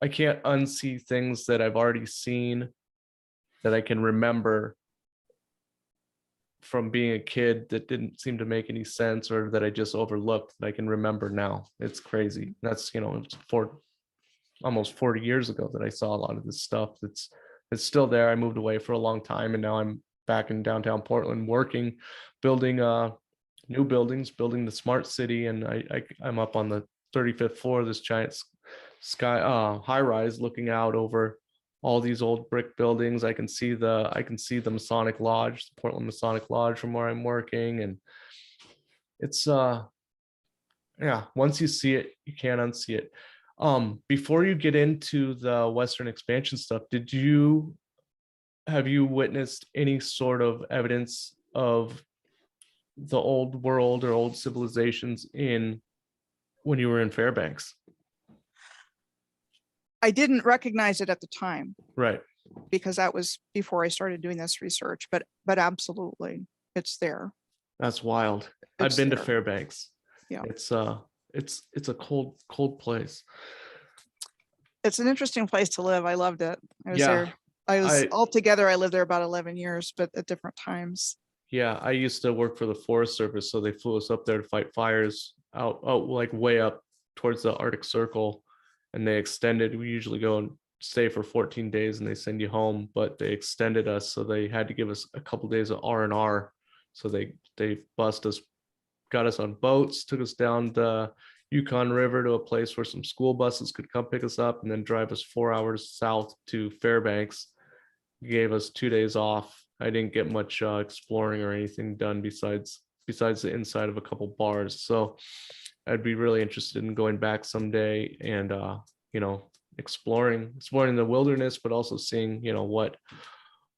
unsee things that I've already seen that I can remember from being a kid that didn't seem to make any sense, or that I just overlooked, that I can remember now. It's crazy. That's, it's almost 40 years ago that I saw a lot of this stuff. It's still there. I moved away for a long time, and now I'm back in downtown Portland working, building new buildings, building the smart city. And I'm up on the 35th floor of this giant high rise, looking out over all these old brick buildings. I can see the Masonic Lodge, the Portland Masonic Lodge, from where I'm working. And it's once you see it, you can't unsee it. Before you get into the Western expansion stuff, have you witnessed any sort of evidence of the old world or old civilizations when you were in Fairbanks? I didn't recognize it at the time, Right. because that was before I started doing this research, but absolutely it's there. That's wild. It's I've been there. to Fairbanks. Yeah. It's a cold place. It's an interesting place to live. I loved it. I was Yeah. there. I lived there about 11 years, but at different times. Yeah, I used to work for the Forest Service, so they flew us up there to fight fires out like way up towards the Arctic Circle, and they extended. We usually go and stay for 14 days, and they send you home, but they extended us, so they had to give us a couple days of R&R. So they bussed us, got us on boats, took us down the Yukon River to a place where some school buses could come pick us up, and then drive us 4 hours south to Fairbanks. Gave us 2 days off. I didn't get much exploring or anything done besides the inside of a couple bars. So I'd be really interested in going back someday and exploring the wilderness, but also seeing what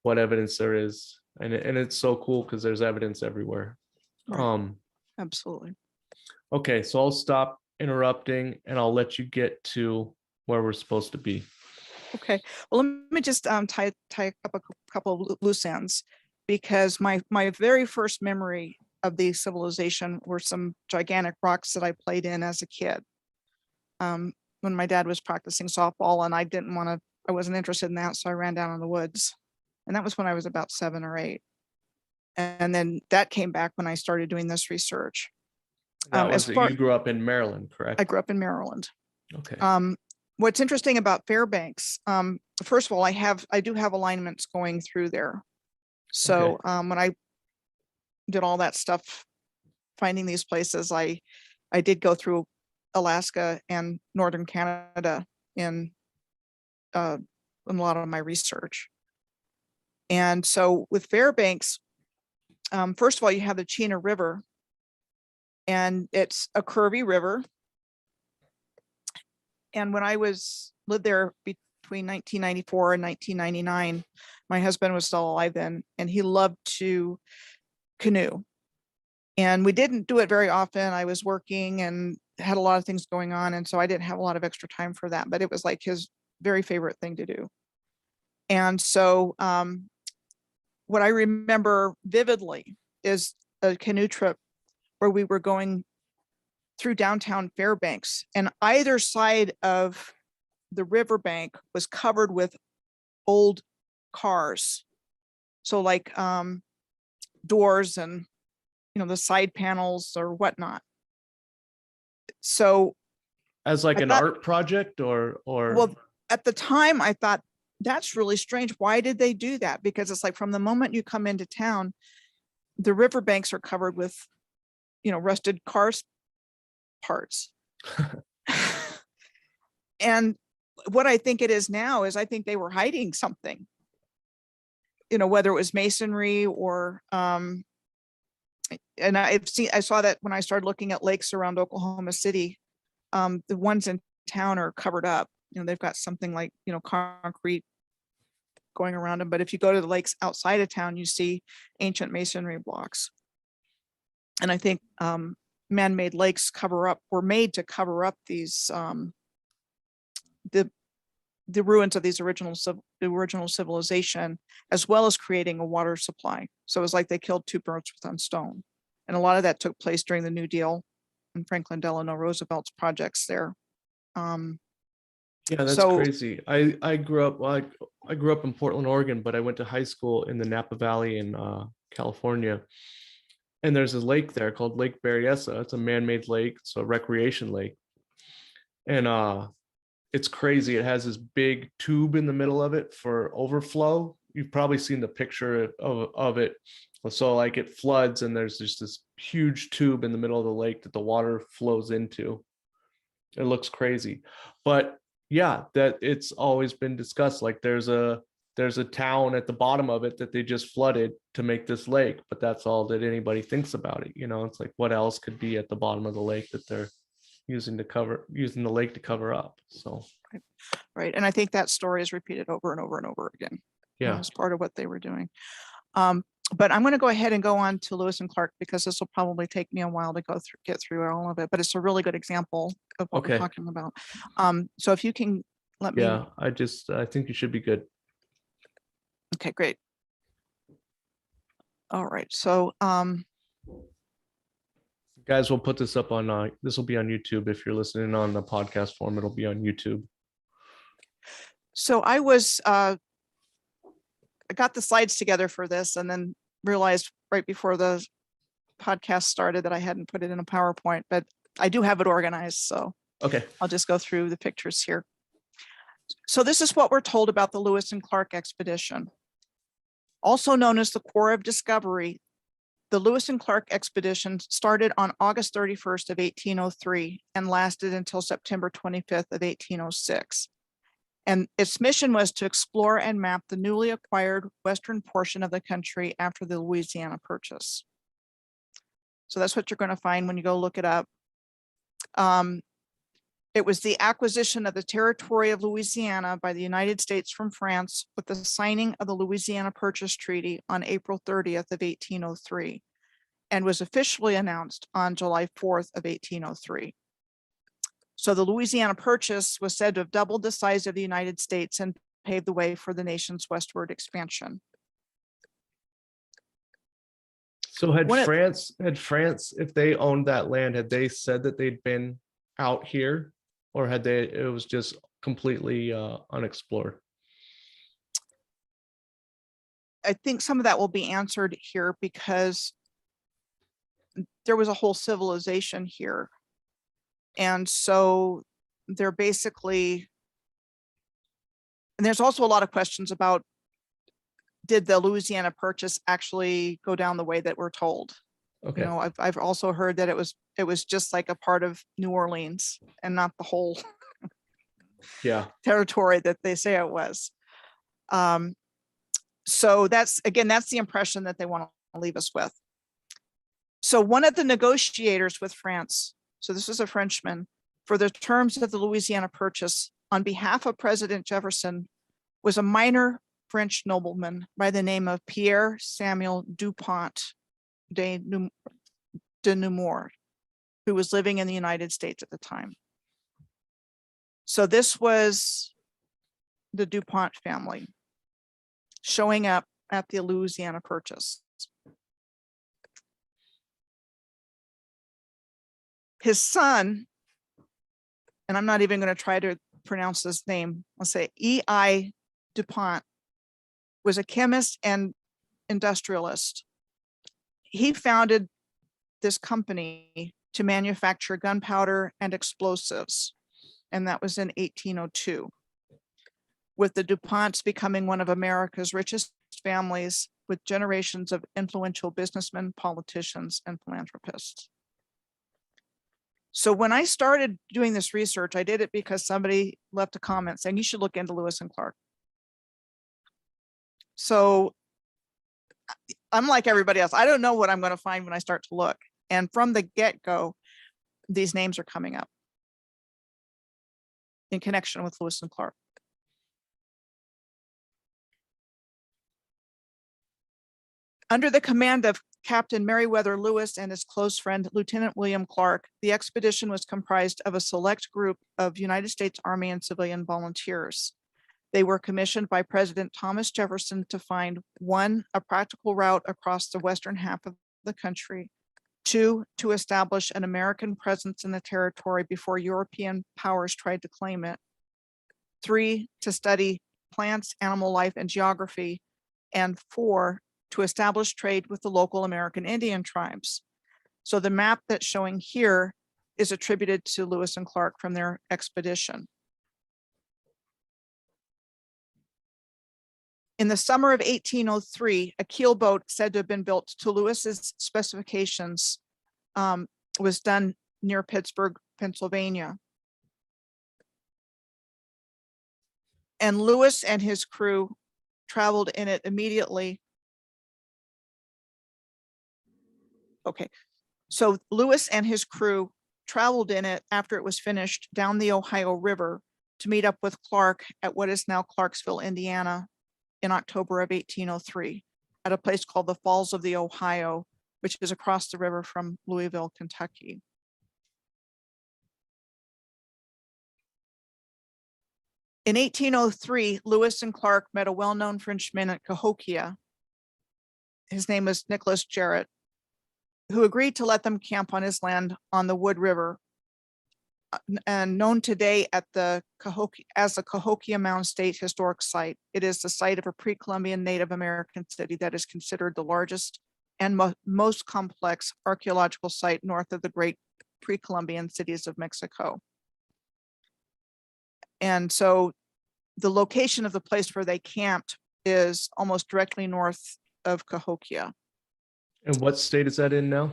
evidence there is. And it's so cool because there's evidence everywhere. Right. Absolutely. Okay, so I'll stop interrupting and I'll let you get to where we're supposed to be. Okay. Well, let me just tie up a couple of loose ends, because my very first memory of the civilization were some gigantic rocks that I played in as a kid. When my dad was practicing softball, and I wasn't interested in that, so I ran down in the woods. And that was when I was about 7 or 8. And then that came back when I started doing this research. You grew up in Maryland, correct? I grew up in Maryland. Okay. What's interesting about Fairbanks, first of all, I do have alignments going through there. So when I did all that stuff, finding these places, I did go through Alaska and Northern Canada in a lot of my research. And so with Fairbanks, first of all, you have the Chena River, and it's a curvy river. And when I lived there between 1994 and 1999, my husband was still alive then, and he loved to canoe. And we didn't do it very often. I was working and had a lot of things going on, and so I didn't have a lot of extra time for that, but it was like his very favorite thing to do. And so what I remember vividly is a canoe trip where we were going through downtown Fairbanks, and either side of the riverbank was covered with old cars. So like doors and, the side panels or whatnot. So As like I an thought- art project or well, at the time I thought that's really strange. Why did they do that? Because it's like from the moment you come into town, the riverbanks are covered with, rusted cars parts. And what I think it is now is I think they were hiding something, whether it was masonry or and I saw that when I started looking at lakes around Oklahoma City, the ones in town are covered up. They've got something like, concrete going around them. But if you go to the lakes outside of town, you see ancient masonry blocks. And I think man-made lakes were made to cover up these the ruins of these original civilization, as well as creating a water supply. So it was like they killed two birds with one stone. And a lot of that took place during the New Deal and Franklin Delano Roosevelt's projects there. Yeah, that's so- crazy. I grew up I grew up in Portland, Oregon, but I went to high school in the Napa Valley in California. And there's a lake there called Lake Berryessa. It's a man-made lake, it's a recreation lake. And it's crazy. It has this big tube in the middle of it for overflow. You've probably seen the picture of it. So like it floods and there's just this huge tube in the middle of the lake that the water flows into. It looks crazy. But yeah, that it's always been discussed. Like there's a town at the bottom of it that they just flooded to make this lake, but that's all that anybody thinks about it. It's like, what else could be at the bottom of the lake that they're using the lake to cover up? So Right. And I think that story is repeated over and over and over again. yeah. As part of what they were doing. But I'm going to go ahead and go on to Lewis and Clark, because this will probably take me a while to get through all of it, but it's a really good example of what we're Okay. talking about. So if you can let me. Yeah, I think you should be good. Okay, great. All right. So Guys, we'll put this up on this will be on YouTube. If you're listening on the podcast form, it'll be on YouTube. So I got the slides together for this and then realized right before the podcast started that I hadn't put it in a PowerPoint, but I do have it organized. So Okay. I'll just go through the pictures here. So this is what we're told about the Lewis and Clark expedition. Also known as the Corps of Discovery, the Lewis and Clark expedition started on August 31st of 1803 and lasted until September 25th of 1806. And its mission was to explore and map the newly acquired western portion of the country after the Louisiana Purchase. So that's what you're going to find when you go look it up. It was the acquisition of the territory of Louisiana by the United States from France with the signing of the Louisiana Purchase Treaty on April 30th of 1803, and was officially announced on July 4th of 1803. So the Louisiana Purchase was said to have doubled the size of the United States and paved the way for the nation's westward expansion. So had One of- France, if they owned that land, had they said that they'd been out here, or it was just completely unexplored? I think some of that will be answered here because there was a whole civilization here. And so they're basically, and there's also a lot of questions about, did the Louisiana Purchase actually go down the way that we're told? Okay. I've also heard that it was just like a part of New Orleans and not the whole Yeah. territory that they say it was. So that's, again, that's the impression that they want to leave us with. So one of the negotiators with France, so this is a Frenchman, for the terms of the Louisiana Purchase on behalf of President Jefferson was a minor French nobleman by the name of Pierre Samuel Dupont de Nemours, who was living in the United States at the time. So this was the Dupont family showing up at the Louisiana Purchase. His son, and I'm not even going to try to pronounce his name, I'll say E.I. Dupont, was a chemist and industrialist. He founded this company to manufacture gunpowder and explosives, and that was in 1802, with the DuPonts becoming one of America's richest families with generations of influential businessmen, politicians, and philanthropists. So when I started doing this research, I did it because somebody left a comment saying you should look into Lewis and Clark. So I'm like everybody else. I don't know what I'm going to find when I start to look. And from the get-go, these names are coming up in connection with Lewis and Clark. Under the command of Captain Meriwether Lewis and his close friend, Lieutenant William Clark, the expedition was comprised of a select group of United States Army and civilian volunteers. They were commissioned by President Thomas Jefferson to find 1, a practical route across the western half of the country, 2, to establish an American presence in the territory before European powers tried to claim it, 3, to study plants, animal life, and geography, and 4, to establish trade with the local American Indian tribes. So the map that's showing here is attributed to Lewis and Clark from their expedition. In the summer of 1803, a keelboat said to have been built to Lewis's specifications was done near Pittsburgh, Pennsylvania. And Lewis and his crew traveled in it immediately. Okay, so Lewis and his crew traveled in it after it was finished down the Ohio River to meet up with Clark at what is now Clarksville, Indiana, in October of 1803 at a place called the Falls of the Ohio, which is across the river from Louisville, Kentucky. In 1803, Lewis and Clark met a well-known Frenchman at Cahokia. His name was Nicholas Jarrett, who agreed to let them camp on his land on the Wood River, and known today at the Cahokia as the Cahokia Mounds State Historic Site. It is the site of a pre-Columbian Native American city that is considered the largest and most complex archaeological site north of the great pre-Columbian cities of Mexico. And so the location of the place where they camped is almost directly north of Cahokia. And what state is that in now?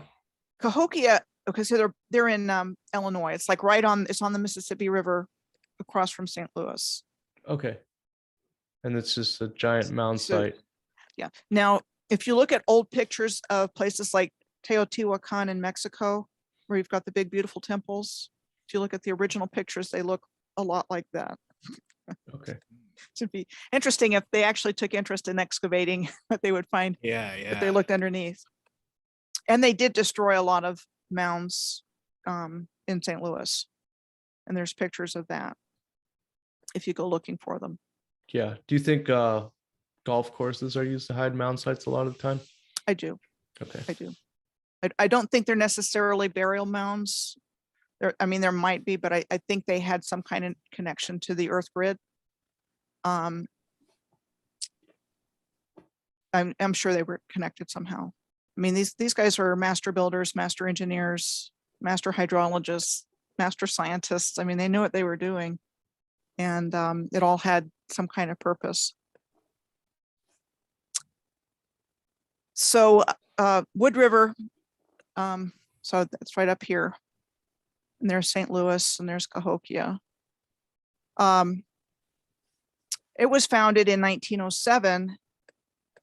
Cahokia, okay, so they're in Illinois. It's like it's on the Mississippi River across from St. Louis. Okay. And it's just a giant mound site. Yeah. Now, if you look at old pictures of places like Teotihuacan in Mexico, where you've got the big, beautiful temples, if you look at the original pictures, they look a lot like that. Okay. It'd be interesting if they actually took interest in excavating what they would find. Yeah. If they looked underneath. And they did destroy a lot of mounds in St. Louis. And there's pictures of that if you go looking for them. Yeah. Do you think golf courses are used to hide mound sites a lot of the time? I do. Okay. I do. I don't think they're necessarily burial mounds. I mean, there might be, but I think they had some kind of connection to the earth grid. I'm sure they were connected somehow. I mean, these guys are master builders, master engineers, master hydrologists, master scientists. I mean, they knew what they were doing, and it all had some kind of purpose. So Wood River, so that's right up here. And there's St. Louis and there's Cahokia. It was founded in 1907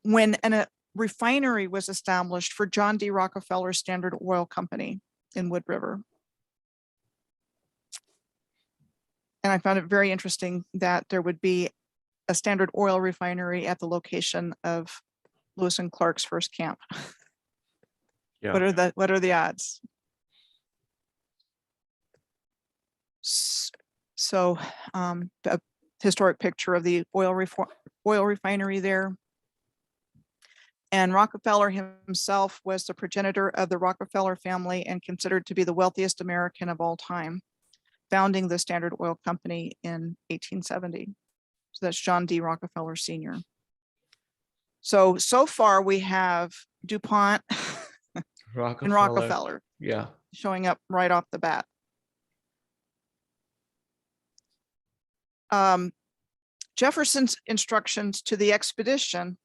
when a refinery was established for John D. Rockefeller's Standard Oil Company in Wood River. And I found it very interesting that there would be a Standard Oil refinery at the location of Lewis and Clark's first camp. Yeah. What are the odds? So a historic picture of the oil refinery there. And Rockefeller himself was the progenitor of the Rockefeller family and considered to be the wealthiest American of all time, founding the Standard Oil Company in 1870. So that's John D. Rockefeller Sr. So far we have DuPont and Rockefeller Yeah. showing up right off the bat. Jefferson's instructions to the expedition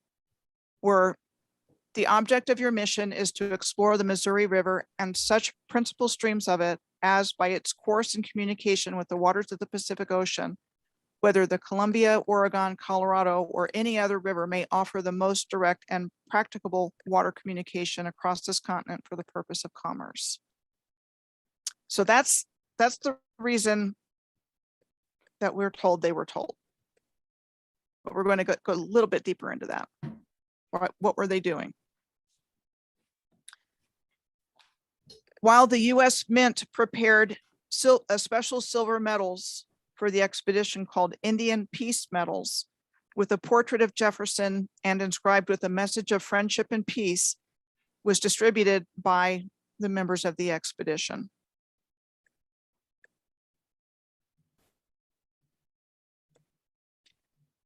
were: the object of your mission is to explore the Missouri River and such principal streams of it as by its course in communication with the waters of the Pacific Ocean, whether the Columbia, Oregon, Colorado, or any other river, may offer the most direct and practicable water communication across this continent for the purpose of commerce. So that's the reason that we're told they were told. But we're going to go a little bit deeper into that. What were they doing? While the U.S. Mint prepared special silver medals for the expedition called Indian Peace Medals, with a portrait of Jefferson and inscribed with a message of friendship and peace, was distributed by the members of the expedition.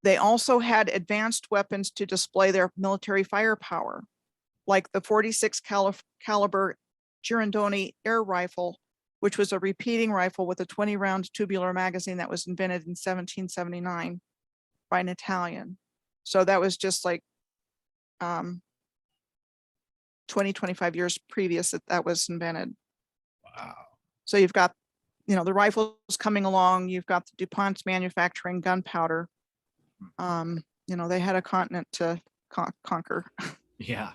They also had advanced weapons to display their military firepower, like the 46 caliber Girondoni air rifle, which was a repeating rifle with a 20-round tubular magazine that was invented in 1779 by an Italian. So that was just like 25 years previous that was invented. Wow. So you've got, the rifles coming along, you've got the DuPont's manufacturing gunpowder. They had a continent to conquer. Yeah.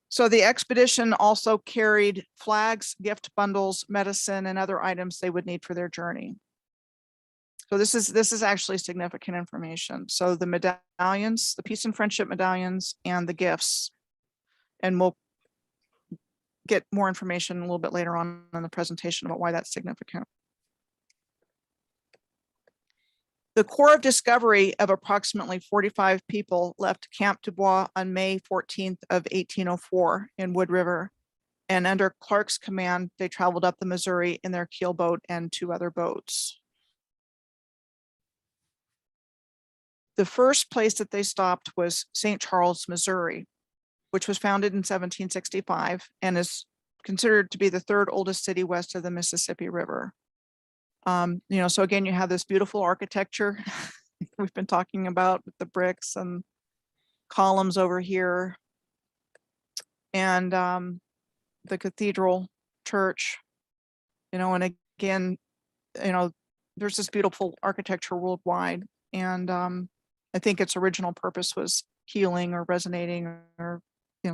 So the expedition also carried flags, gift bundles, medicine, and other items they would need for their journey. So this is actually significant information. So the medallions, the peace and friendship medallions, and the gifts, and we'll get more information a little bit later on in the presentation about why that's significant. The Corps of Discovery of approximately 45 people left Camp Dubois on May 14th of 1804 in Wood River. And under Clark's command, they traveled up the Missouri in their keel boat and 2 other boats. The first place that they stopped was St. Charles, Missouri, which was founded in 1765 and is considered to be the 3rd oldest city west of the Mississippi River. So again, you have this beautiful architecture we've been talking about with the bricks and columns over here, and the cathedral church, and again, there's this beautiful architecture worldwide. And I think its original purpose was healing or resonating, or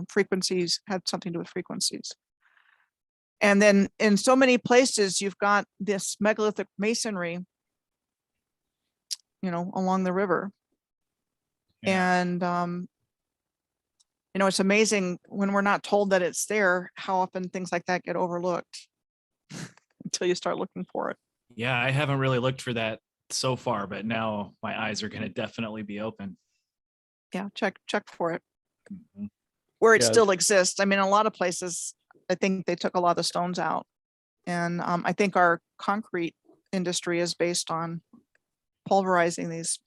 frequencies, had something to do with frequencies. And then in so many places, you've got this megalithic masonry, along the river. Yeah. And, it's amazing when we're not told that it's there, how often things like that get overlooked until you start looking for it. Yeah, I haven't really looked for that so far, but now my eyes are going to definitely be open. Yeah, check for it. Mhm. Where it Yeah. still exists. I mean, a lot of places, I think they took a lot of the stones out. And I think our concrete industry is based on pulverizing these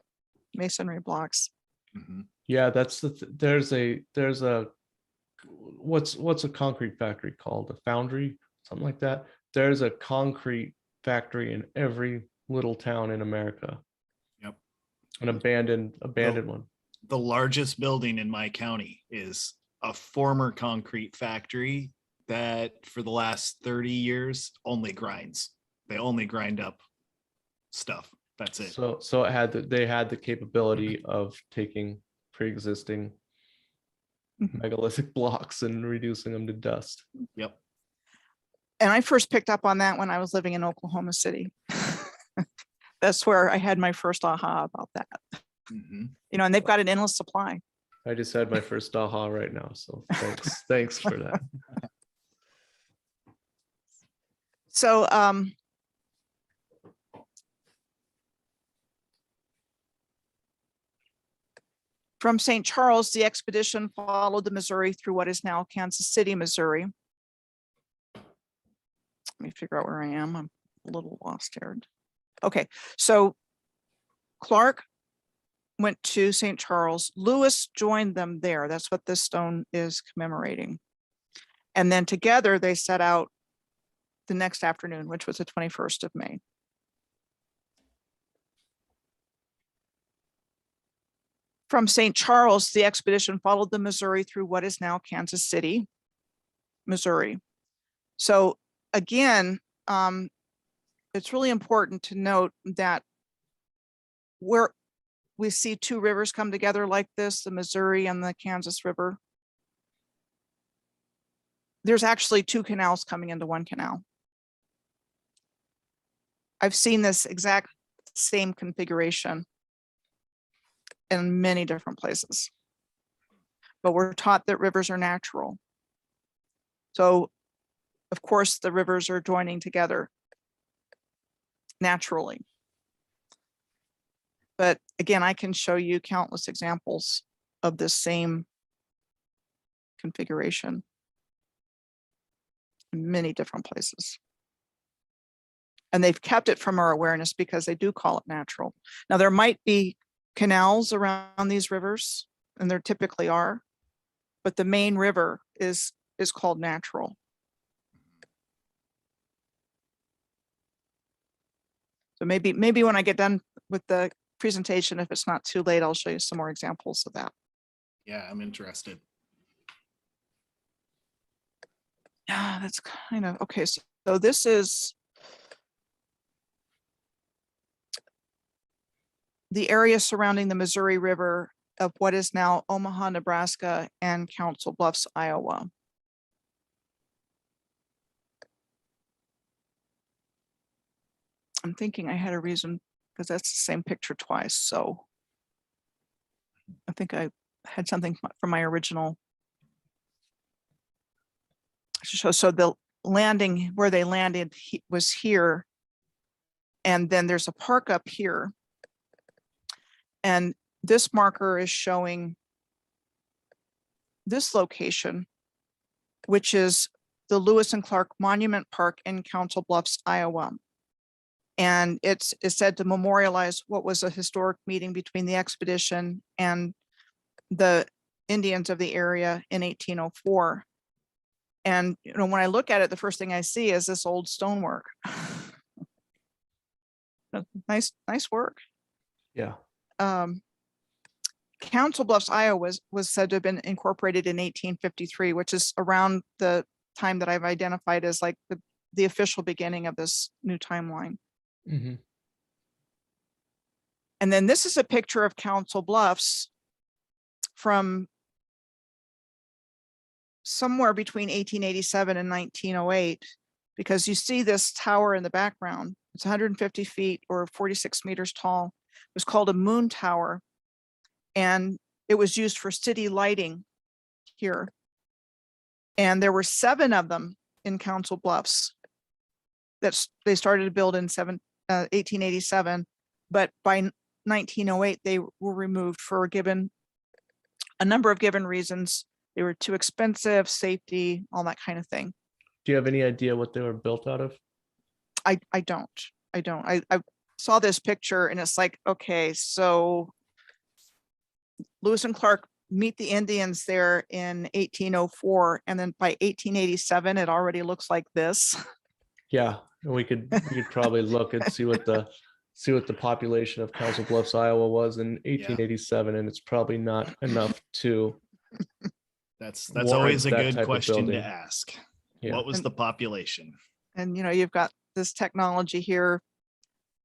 masonry blocks. Mhm. Yeah, that's there's a what's a concrete factory called? A foundry, something like that. There's a concrete factory in every little town in America. Yep. An abandoned one. The largest building in my county is a former concrete factory that for the last 30 years only grinds. They only grind up stuff. That's it. So they had the capability of taking pre-existing Mhm. megalithic blocks and reducing them to dust. Yep. And I first picked up on that when I was living in Oklahoma City. That's where I had my first aha about that. Mhm. You know, and they've got an endless supply. I just had my first aha right now, so thanks for that. So from St. Charles, the expedition followed the Missouri through what is now Kansas City, Missouri. Let me figure out where I am. I'm a little lost here. Okay, so Clark went to St. Charles. Lewis joined them there. That's what this stone is commemorating. And then together they set out the next afternoon, which was the 21st of May. From St. Charles, the expedition followed the Missouri through what is now Kansas City, Missouri. So again, it's really important to note that where we see two rivers come together like this, the Missouri and the Kansas River, there's actually two canals coming into one canal. I've seen this exact same configuration in many different places, but we're taught that rivers are natural. So of course the rivers are joining together naturally. But again, I can show you countless examples of this same configuration in many different places. And they've kept it from our awareness because they do call it natural. Now there might be canals around these rivers, and there typically are, but the main river is called natural. So maybe when I get done with the presentation, if it's not too late, I'll show you some more examples of that. Yeah, I'm interested. Yeah, that's kind of okay. So this is the area surrounding the Missouri River of what is now Omaha, Nebraska, and Council Bluffs, Iowa. I'm thinking I had a reason because that's the same picture twice. So I think I had something from my original show. So the landing where they landed was here. And then there's a park up here. And this marker is showing this location, which is the Lewis and Clark Monument Park in Council Bluffs, Iowa. And it's said to memorialize what was a historic meeting between the expedition and the Indians of the area in 1804. And you know, when I look at it, the first thing I see is this old stonework. Nice work. Yeah. Council Bluffs, Iowa was said to have been incorporated in 1853, which is around the time that I've identified as like the official beginning of this new timeline. Mm-hmm. And then this is a picture of Council Bluffs from somewhere between 1887 and 1908, because you see this tower in the background. It's 150 feet or 46 meters tall. It was called a moon tower, and it was used for city lighting here. And there were 7 of them in Council Bluffs that they started to build in 1887, but by 1908 they were removed for a number of given reasons. They were too expensive, safety, all that kind of thing. Do you have any idea what they were built out of? I don't. I saw this picture and it's like, okay, so Lewis and Clark meet the Indians there in 1804, and then by 1887 it already looks like this. Yeah, and we could probably look and see what the population of Council Bluffs, Iowa was in 1887, and it's probably not enough to. That's warrant always a that good type of question to building. ask. Yeah. What was the population? And you know, you've got this technology here.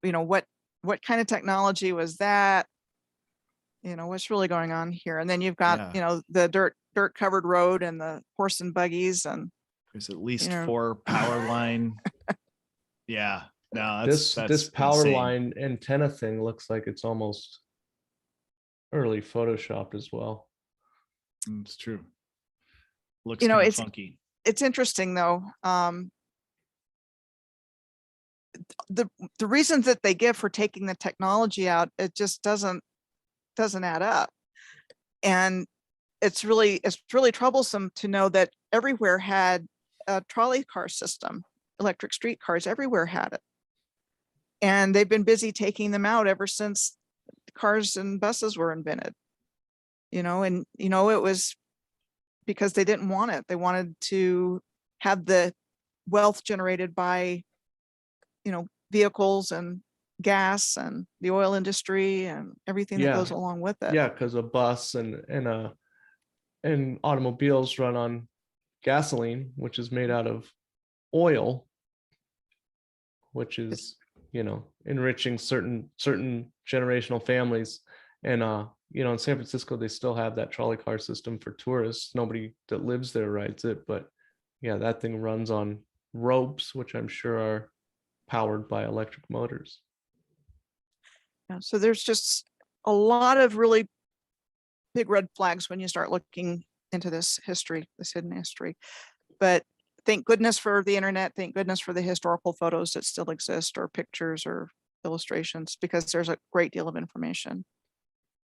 You know, what kind of technology was that? you know, what's really going on here? And then you've got, Yeah. you know, the dirt covered road and the horse and buggies and There's at least know. 4 power line. Yeah. No, This that's power insane. line antenna thing looks like it's almost early photoshopped as well. It's true. Looks You know, kind of it's funky. it's interesting though. The reasons that they give for taking the technology out, it just doesn't add up. And it's really troublesome to know that everywhere had a trolley car system, electric streetcars everywhere had it. And they've been busy taking them out ever since cars and buses were invented. You know, and you know, it was because they didn't want it. They wanted to have the wealth generated by, you know, vehicles and gas and the oil industry and everything that goes along with it. Yeah, because a bus and automobiles run on gasoline, which is made out of oil, which is, you know, enriching certain generational families. And you know, in San Francisco, they still have that trolley car system for tourists. Nobody that lives there rides it, but yeah, that thing runs on ropes, which I'm sure are powered by electric motors. Yeah, so there's just a lot of really big red flags when you start looking into this history, this hidden history. But thank goodness for the internet. Thank goodness for the historical photos that still exist, or pictures or illustrations, because there's a great deal of information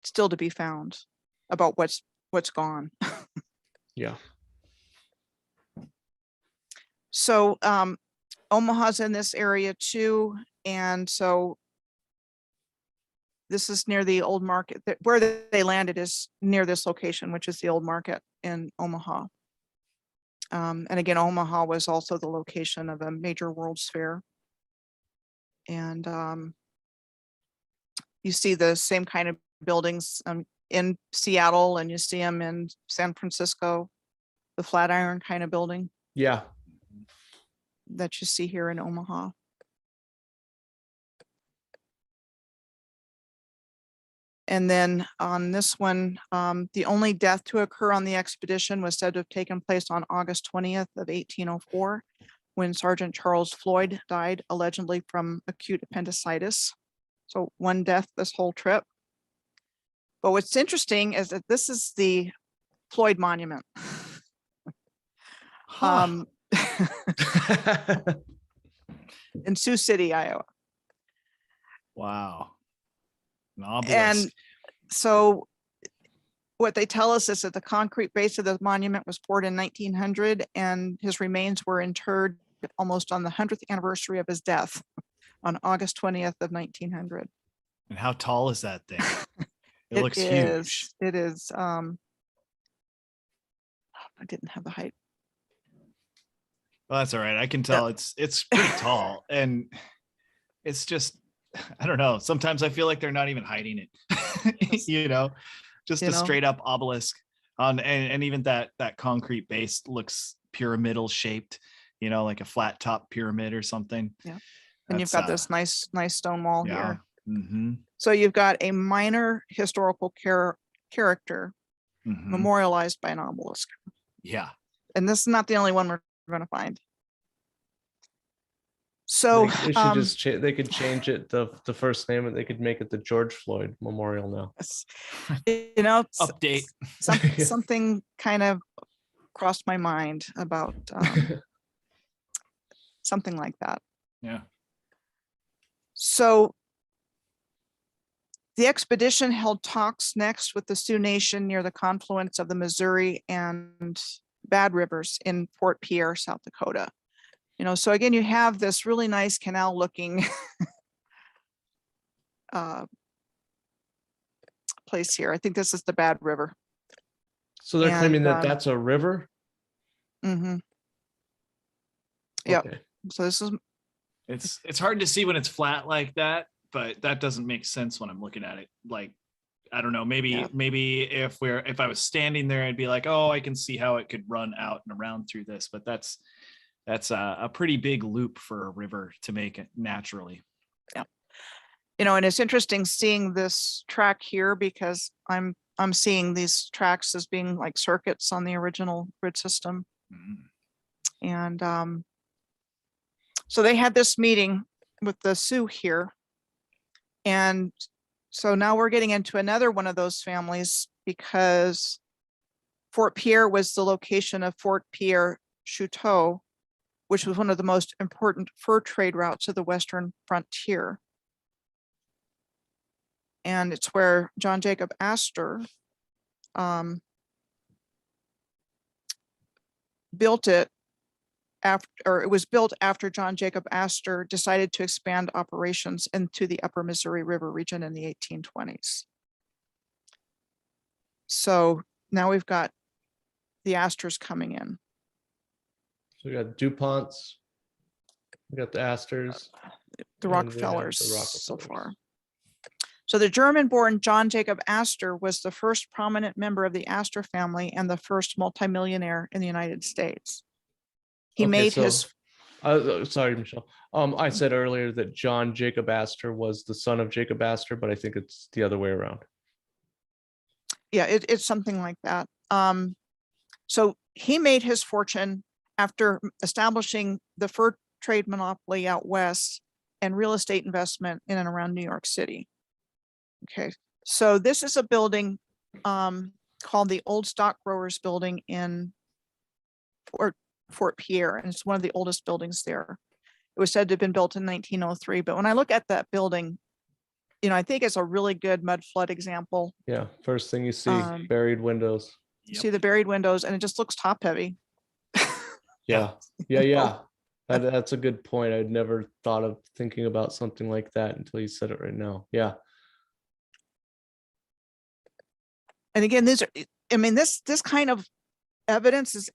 still to be found about what's gone. Yeah. So Omaha's in this area too. And so this is near the old market. Where they landed is near this location, which is the old market in Omaha. And again, Omaha was also the location of a major World's Fair. And you see the same kind of buildings in Seattle, and you see them in San Francisco, the Flatiron kind of building Yeah. that you see here in Omaha. And then on this one, the only death to occur on the expedition was said to have taken place on August 20th of 1804, when Sergeant Charles Floyd died, allegedly from acute appendicitis. So one death this whole trip. But what's interesting is that this is the Floyd Monument. Huh. In Sioux City, Iowa. Wow. An obelisk. And so what they tell us is that the concrete base of the monument was poured in 1900, and his remains were interred almost on the 100th anniversary of his death on August 20th of 1900. And how tall is that thing? It looks huge. It is. I didn't have the height. Well, that's all right. I can tell it's pretty tall, and it's just, I don't know. Sometimes I feel like they're not even hiding it, you know, just a straight up obelisk on, and even that concrete base looks pyramidal shaped, you know, like a flat top pyramid or something. Yeah. And you've got this nice stone wall here. Mm-hmm. So you've got a minor historical character memorialized by an obelisk. Yeah. And this is not the only one we're going to find. So they should just they could change it, the first name, and they could make it the George Floyd Memorial now. You know, Update. Something kind of crossed my mind about something like that. Yeah. So the expedition held talks next with the Sioux Nation near the confluence of the Missouri and Bad Rivers in Fort Pierre, South Dakota. You know, so again, you have this really nice canal looking place here. I think this is the Bad River. So they're claiming that that's a river? Mm-hmm. Yep. Okay. So this is, it's hard to see when it's flat like that, but that doesn't make sense when I'm looking at it. Like, I don't know, maybe if I was standing there, I'd be like, oh, I can see how it could run out and around through this, but that's a pretty big loop for a river to make it naturally. Yeah. You know, and it's interesting seeing this track here because I'm seeing these tracks as being like circuits on the original grid system. And so they had this meeting with the Sioux here. And so now we're getting into another one of those families because Fort Pierre was the location of Fort Pierre Chouteau, which was one of the most important fur trade routes of the Western frontier. And it's where John Jacob Astor built it after, or it was built after John Jacob Astor decided to expand operations into the upper Missouri River region in the 1820s. So now we've got the Astors coming in. So we got DuPonts, we got the Astors, The and we have Rockefellers the so Rockefellers. far. So the German-born John Jacob Astor was the first prominent member of the Astor family and the first multimillionaire in the United States. He Okay, made so- his, Sorry, Michelle. I said earlier that John Jacob Astor was the son of Jacob Astor, but I think it's the other way around. yeah, it's something like that. So he made his fortune after establishing the fur trade monopoly out west and real estate investment in and around New York City. Okay, so this is a building called the Old Stock Growers Building in Fort Pierre, and it's one of the oldest buildings there. It was said to have been built in 1903, but when I look at that building, you know, I think it's a really good mud flood example. Yeah, first thing you see, buried windows. You see the buried windows, and it just looks top heavy. Yeah. That's a good point. I'd never thought of thinking about something like that until you said it right now. Yeah. And again, these are, I mean, this kind of evidence is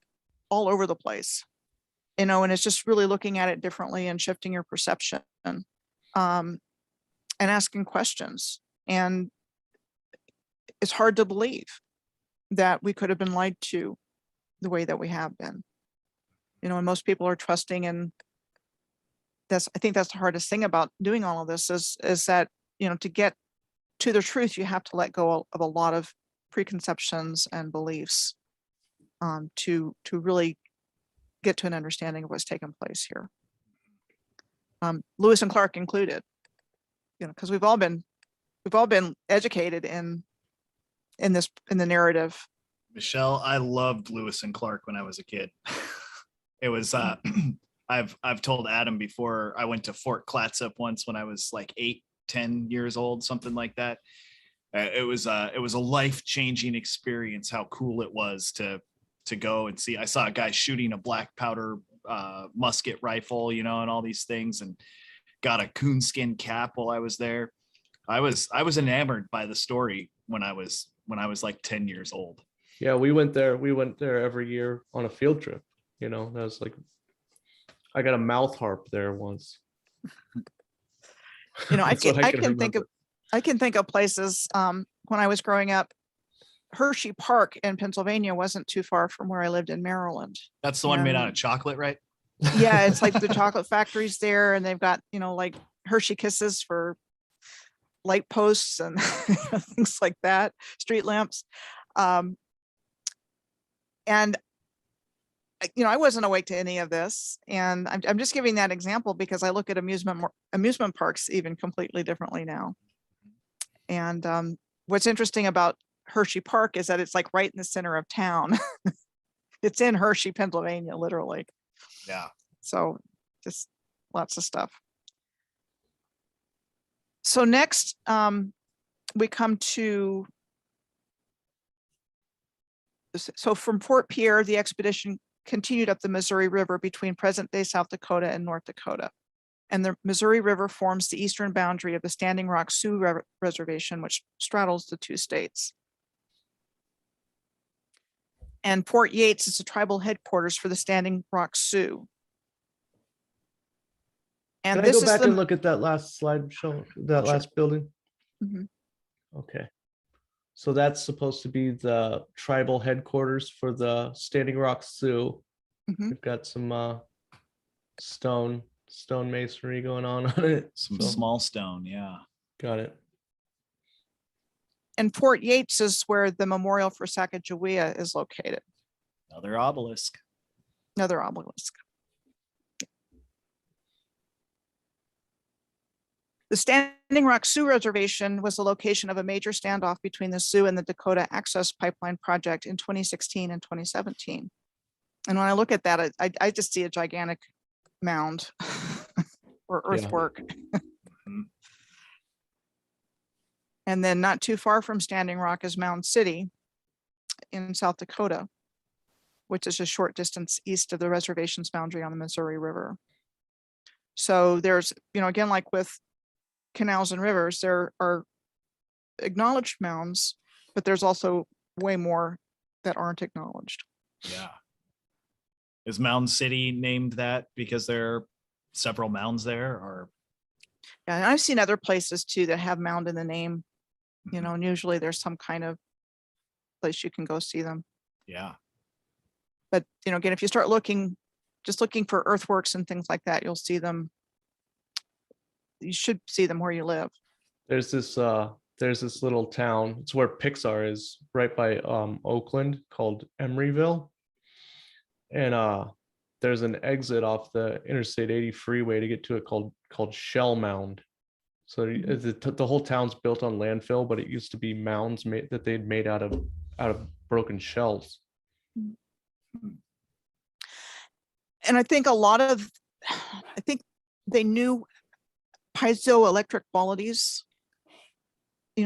all over the place, you know, and it's just really looking at it differently and shifting your perception, and asking questions. And it's hard to believe that we could have been lied to the way that we have been, you know, and most people are trusting. And I think that's the hardest thing about doing all of this is that, you know, to get to the truth, you have to let go of a lot of preconceptions and beliefs to really get to an understanding of what's taken place here. Lewis and Clark included, you know, because we've all been educated in the narrative. Michelle, I loved Lewis and Clark when I was a kid. It was I've told Adam before, I went to Fort Clatsop once when I was like 8-10 years old, something like that. It was a life-changing experience, how cool it was to go and see. I saw a guy shooting a black powder musket rifle, you know, and all these things, and got a coonskin cap while I was there. I was enamored by the story when I was like 10 years old. Yeah, we went there every year on a field trip. You know, that was like, I got a mouth harp there once. You know, I That's what can think of places when I was growing up. Hershey Park in Pennsylvania wasn't too far from where I lived in Maryland. That's the one made out of chocolate, right? Yeah, it's like the chocolate factories there, and they've got, you know, like Hershey Kisses for light posts and things like that, street lamps. And you know, I wasn't awake to any of this, and I'm just giving that example because I look at amusement parks even completely differently now. And what's interesting about Hershey Park is that it's like right in the center of town. It's in Hershey, Pennsylvania, literally. Yeah. So just lots of stuff. So next, we come to, so from Fort Pierre, the expedition continued up the Missouri River between present-day South Dakota and North Dakota. And the Missouri River forms the eastern boundary of the Standing Rock Sioux Reservation, which straddles the two states. And Fort Yates is the tribal headquarters for the Standing Rock Sioux. And Can I go back and look at that last slide, Michelle, that last building? Mhm. Okay. So that's supposed to be the tribal headquarters for the Standing Rock Sioux. Mhm. We've got some stone masonry going on it. Some So, small stone, yeah. Got it. And Fort Yates is where the memorial for Sacagawea is located. Another obelisk. Another obelisk. The Standing Rock Sioux Reservation was the location of a major standoff between the Sioux and the Dakota Access Pipeline Project in 2016 and 2017. And when I look at that, I just see a gigantic mound or earthwork. Mhm. And then not too far from Standing Rock is Mound City in South Dakota, which is a short distance east of the reservation's boundary on the Missouri River. So there's, again, like with canals and rivers, there are acknowledged mounds, but there's also way more that aren't acknowledged. Yeah. Is Mound City named that because there are several mounds there, or? Yeah, and I've seen other places too that have mound in the name, and usually there's some kind of place you can go see them. Yeah. But, again, if you start just looking for earthworks and things like that, you'll see them. You should see them where you live. There's this little town. It's where Pixar is, right by Oakland, called Emeryville. And there's an exit off the Interstate 80 freeway to get to it called Shell Mound. So the whole town's built on landfill, but it used to be mounds that they'd made out of broken shells. And I think they knew piezoelectric qualities.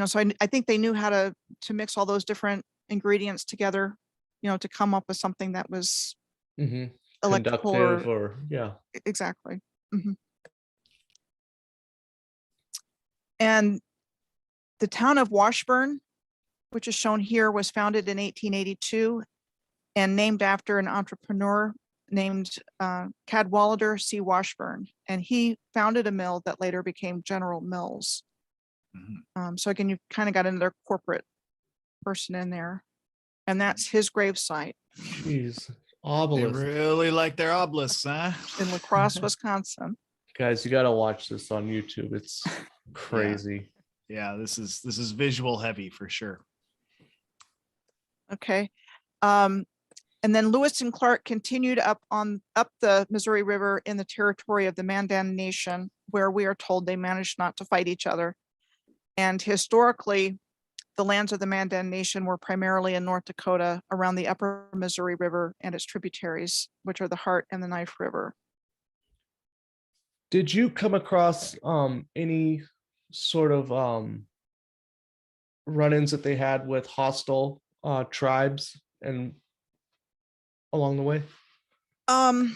So I think they knew how to mix all those different ingredients together, to come up with something that was electrical Conductive yeah. Exactly. Mm-hmm. And the town of Washburn, which is shown here, was founded in 1882 and named after an entrepreneur named Cadwallader C. Washburn. And he founded a mill that later became General Mills. Mhm. So again, you kind of got another corporate person in there. And that's his gravesite. Jeez. They Obelisk. really like their obelisks, huh? In La Crosse, Wisconsin. Guys, you got to watch this on YouTube. It's crazy. Yeah, this is visual heavy for sure. Okay. And then Lewis and Clark continued up the Missouri River in the territory of the Mandan Nation, where we are told they managed not to fight each other. And historically, the lands of the Mandan Nation were primarily in North Dakota around the upper Missouri River and its tributaries, which are the Heart and the Knife River. Did you come across any sort of run-ins that they had with hostile tribes and along the way? I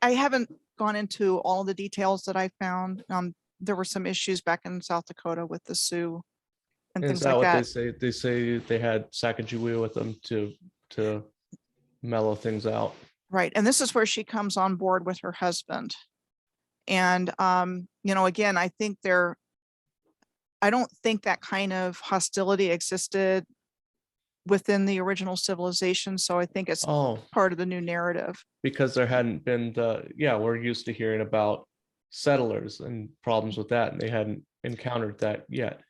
haven't gone into all the details that I found. There were some issues back in South Dakota with the Sioux and Is things that like what that. they say? They say they had Sacagawea with them to mellow things out. Right. And this is where she comes on board with her husband. And, again, I don't think that kind of hostility existed within the original civilization. So I think it's part of the new narrative. Because there hadn't been we're used to hearing about settlers and problems with that, and they hadn't encountered that yet.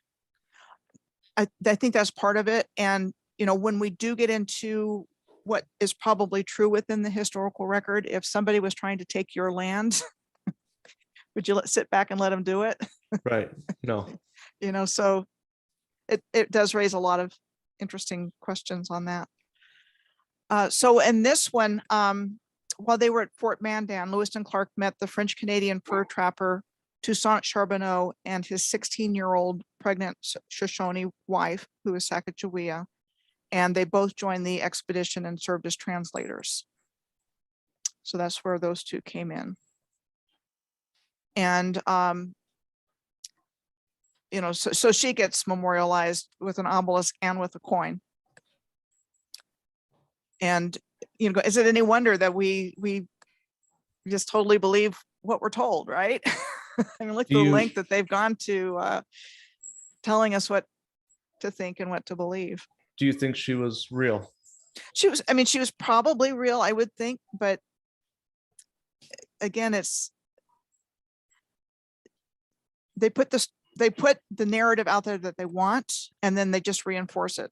I think that's part of it. And, when we do get into what is probably true within the historical record, if somebody was trying to take your land, would you sit back and let them do it? Right. No. So it does raise a lot of interesting questions on that. So in this one, while they were at Fort Mandan, Lewis and Clark met the French Canadian fur trapper Toussaint Charbonneau and his 16-year-old pregnant Shoshone wife, who is Sacagawea, and they both joined the expedition and served as translators. So that's where those two came in. And so she gets memorialized with an obelisk and with a coin. And is it any wonder that we just totally believe what we're told, right? I mean, look at the length that they've gone to telling us what to think and what to believe. Do you think she was real? She was probably real, I would think, but again, they put they put the narrative out there that they want, and then they just reinforce it,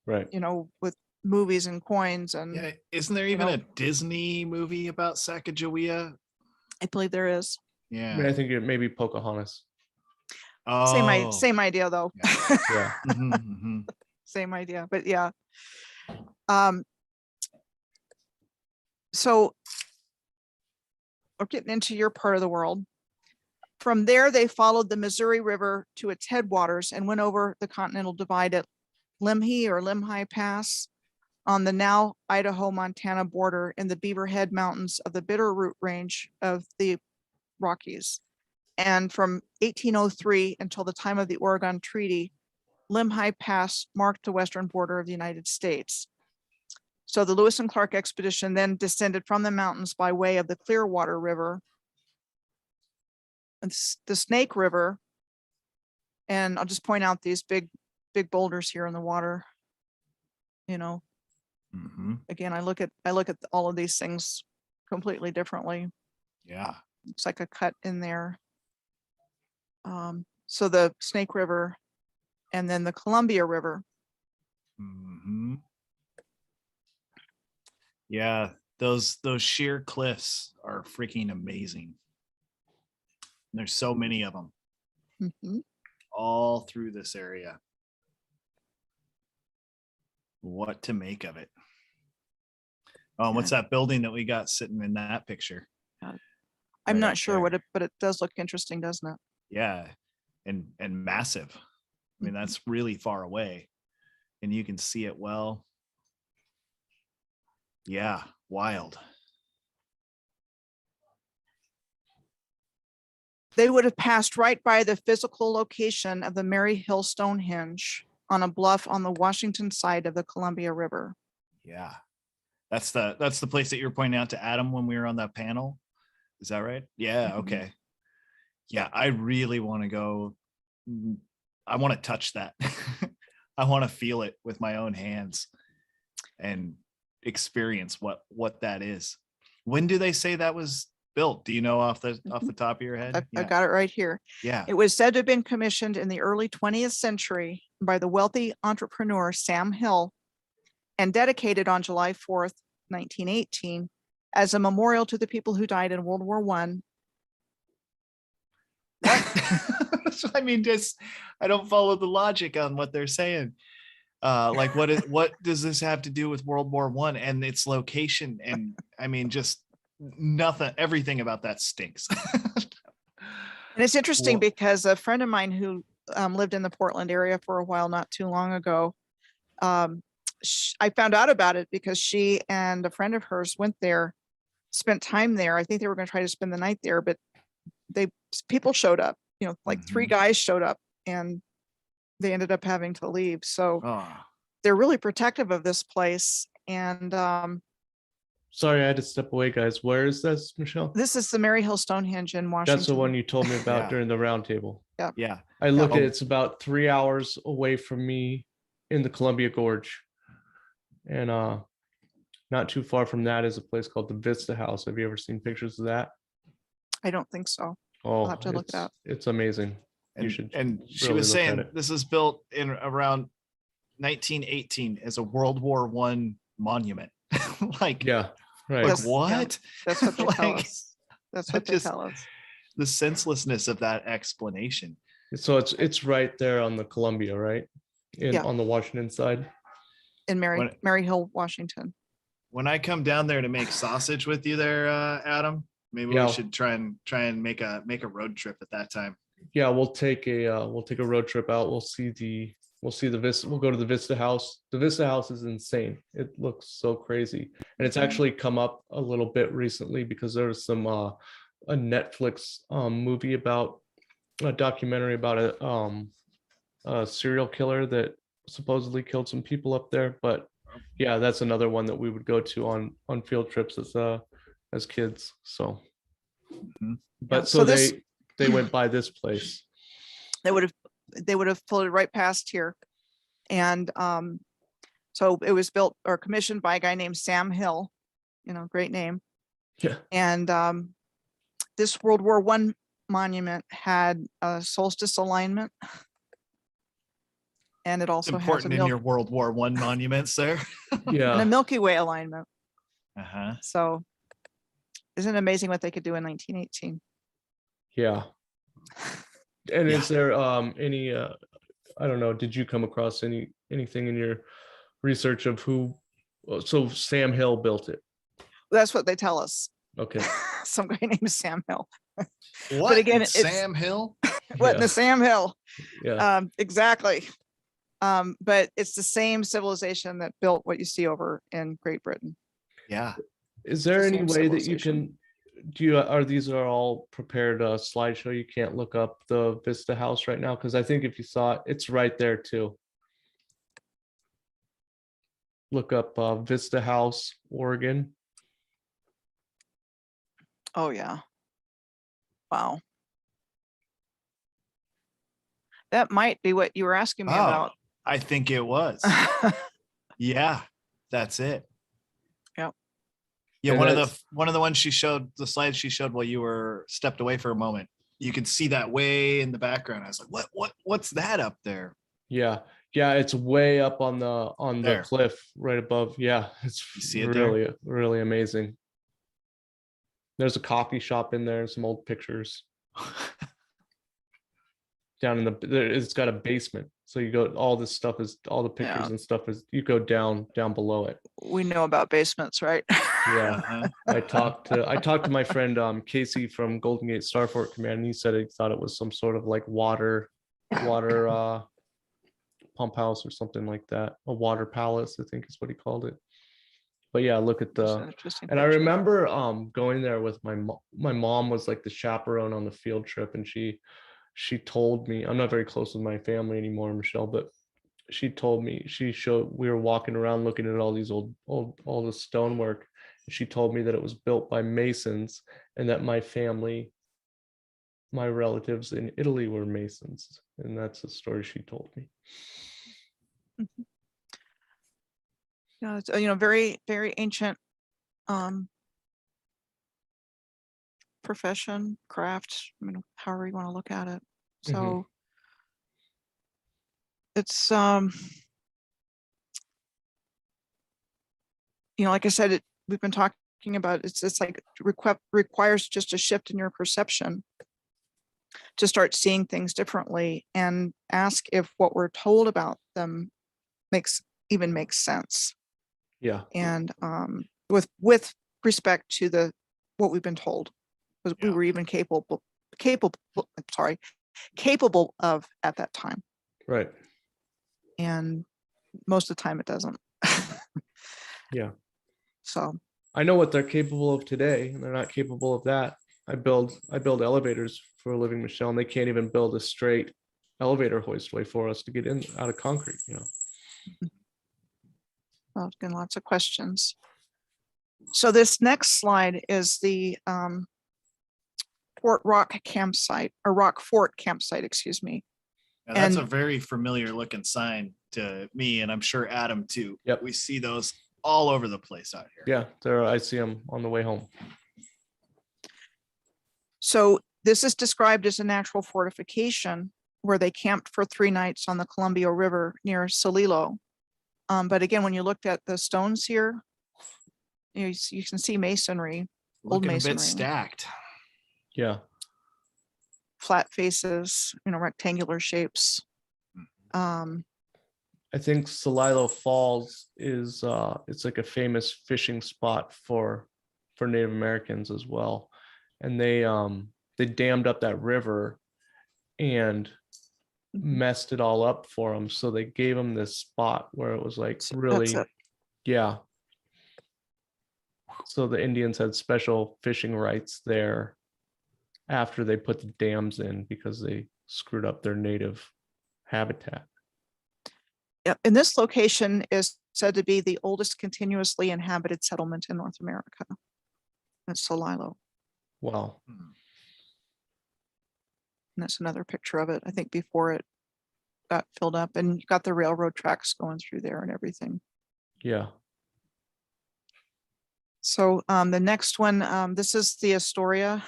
Right. you know, with movies and coins. And Yeah, isn't there you even know- a Disney movie about Sacagawea? I believe there is. I mean, Yeah. I think it may be Pocahontas. Oh. Same idea though. Yeah. Mhm, mhm. Same idea, but yeah. So we're getting into your part of the world. From there, they followed the Missouri River to its headwaters and went over the Continental Divide at Lemhi or Lemhi Pass on the now Idaho-Montana border in the Beaver Head Mountains of the Bitterroot Range of the Rockies. And from 1803 until the time of the Oregon Treaty, Lemhi Pass marked the western border of the United States. So the Lewis and Clark expedition then descended from the mountains by way of the Clearwater River, and the Snake River. And I'll just point out these big boulders here in the water. You know, Mhm. again, I look at all of these things completely differently. Yeah. It's like a cut in there. So the Snake River and then the Columbia River. Mhm. Yeah, those sheer cliffs are freaking amazing. There's so many of them Mhm. all through this area. What to make of it? Oh, what's that building that we got sitting in that picture? I'm Right not up sure there. what it, but it does look interesting, doesn't it? Yeah, and massive. I mean, Mhm. that's really far away, and you can see it well. Yeah, wild. They would have passed right by the physical location of the Mary Hill Stonehenge on a bluff on the Washington side of the Columbia River. Yeah, that's the place that you were pointing out to Adam when we were on that panel. Is that right? Yeah. Mhm. Okay. Yeah, I really want to go. I want to touch that. I want to feel it with my own hands and experience what that is. When do they say that was built? Do you know off the top of your head? I got it right here. Yeah. It was said to have been commissioned in the early 20th century by the wealthy entrepreneur Sam Hill and dedicated on July 4th, 1918, as a memorial to the people who died in World War I. What? So, I mean, just I don't follow the logic on what they're saying. Like what does this have to do with World War I and its location? And I mean, just nothing, everything about that stinks. And it's interesting Well- because a friend of mine who lived in the Portland area for a while, not too long ago, I found out about it because she and a friend of hers went there, spent time there. I think they were going to try to spend the night there, but people showed up, you know, like three Mhm. guys showed up and they ended up having to leave. So Oh, they're really protective of this place. And Sorry, I had to step away, guys. Where is this, Michelle? this is the Mary Hill Stonehenge in Washington. That's the one you told me about Yeah. during the roundtable. yeah. I looked at Oh. it, it's about 3 hours away from me in the Columbia Gorge. And not too far from that is a place called the Vista House. Have you ever seen pictures of that? I don't think so. Oh, have to look it up. It's amazing. And, should and she really was look at saying it. this is built in around 1918 as a World War I monument. Like, Yeah, right. like That's- what? That's what they tell Like, us. That's that what they just- tell us. The senselessness of that explanation. So it's right there on the Columbia, right? Yeah. On the Washington side. In When- Mary Hill, Washington. When I come down there to make sausage with you there, Adam, maybe Yeah. we should try and make a road trip at that time. Yeah, we'll take a road trip out. We'll see the Vista. We'll go to the Vista House. The Vista House is insane. It looks so crazy, and it's actually come up a little bit recently because there was some a Netflix movie about a documentary about a serial killer that supposedly killed some people up there. But yeah, that's another one that we would go to on field trips as kids. So, Mhm. but Yeah, so, so this- they went by this place. They would have floated right past here. And so it was built or commissioned by a guy named Sam Hill, you know, great name. Yeah. And this World War I monument had a solstice alignment. And it It's also has a important in your World War I monuments there. and a Yeah. Milky Way alignment. Uh-huh. So isn't it amazing what they could do in 1918? Yeah. And Yeah. is there any I don't know, did you come across anything in your research of who so Sam Hill built it? That's what they tell us. Okay. Some guy named Sam Hill. What? again, It's it's- Sam Hill? What in Yeah. the Sam Hill? Yeah. Exactly. But it's the same civilization that built what you see over in Great Britain. Yeah. Is there the any same way that you civilization. can are these are all prepared slideshow? You can't look up the Vista House right now? Because I think if you saw it, it's right there too. Look up Vista House, Oregon. Oh yeah. Wow. That might be what you were asking me Oh, about. I think it was. Yeah, that's it. Yep. Yeah, And one of the ones she showed, the slides she showed while you were stepped away for a moment. You could see that way in the background. I was like, what's that up there? Yeah. Yeah, it's way up on the There. cliff right above. Yeah, it's You see it there? really amazing. There's a coffee shop in there and some old pictures. Down in it's got a basement. So you go, all this stuff is, all the pictures Yeah. and stuff is, you go down below it. We know about basements, right? Yeah. Uh-huh. I talked to my friend Casey from Golden Gate Starfort Command, and he said he thought it was some sort of like water pump house or something like that. A water palace, I think is what he called it. But yeah, look at That's an the interesting and I picture. remember going there with my mom was like the chaperone on the field trip, and she told me, I'm not very close with my family anymore, Michelle, but she told me, we were walking around looking at all these all the stonework. She told me that it was built by Masons and that my relatives in Italy were Masons. And that's the story she told me. Yeah, it's very, very ancient profession, craft, however you want to look at it. So Mhm. it's like I said, we've been talking about it's like requires just a shift in your perception to start seeing things differently and ask if what we're told about them makes sense. Yeah. And with respect to what we've been told, because we Yeah. were even capable of at that time. Right. And most of the time it doesn't. Yeah. So I know what they're capable of today, and they're not capable of that. I build elevators for a living, Michelle, and they can't even build a straight elevator hoistway for us to get in out of concrete, well, again, lots of questions. So this next slide is the Rock Fort campsite, excuse me. Now, that's a And- very familiar looking sign to me, and I'm sure Adam too. Yep. We see those all over the place out here. Yeah, I see them on the way home. So this is described as a natural fortification where they camped for 3 nights on the Columbia River near Solilo. But again, when you looked at the stones here, you can see masonry, Looking a masonry. bit stacked. Yeah. flat faces, rectangular shapes. I think Solilo Falls is it's like a famous fishing spot for Native Americans as well. And they dammed up that river and messed it all up for them. So they gave them this spot where it was like really, That's it. yeah. So the Indians had special fishing rights there after they put the dams in because they screwed up their native habitat. Yep. And this location is said to be the oldest continuously inhabited settlement in North America. That's Solilo. Wow. And that's another picture of it, I think, before it got filled up, and you got the railroad tracks going through there and everything. Yeah. So the next one, this is the Astoria.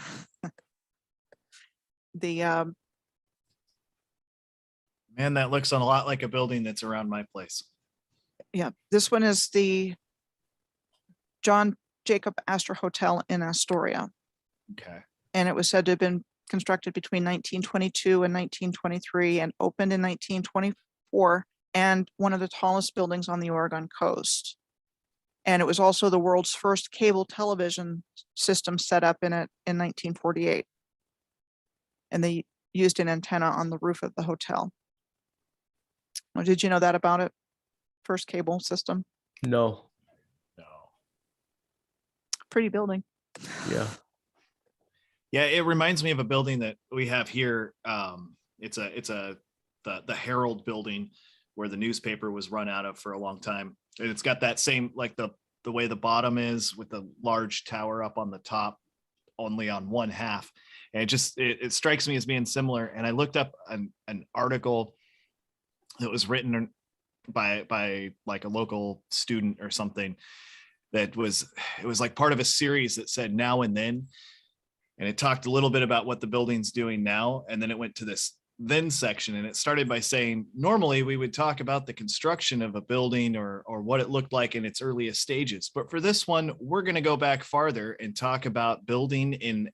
the Man, that looks a lot like a building that's around my place. yeah, this one is the John Jacob Astor Hotel in Astoria. Okay. And it was said to have been constructed between 1922 and 1923 and opened in 1924, and one of the tallest buildings on the Oregon coast. And it was also the world's first cable television system set up in it in 1948. And they used an antenna on the roof of the hotel. Well, did you know that about it? First cable system. No. No. Pretty building. Yeah. Yeah, it reminds me of a building that we have here. It's the Herald building where the newspaper was run out of for a long time. And it's got that same, like the way the bottom is with the large tower up on the top, only on one half. And it strikes me as being similar. And I looked up an article that was written by like a local student or something it was like part of a series that said Now and Then. And it talked a little bit about what the building's doing now. And then it went to this then section. And it started by saying, normally we would talk about the construction of a building or what it looked like in its earliest stages. But for this one, we're going to go back farther and talk about building in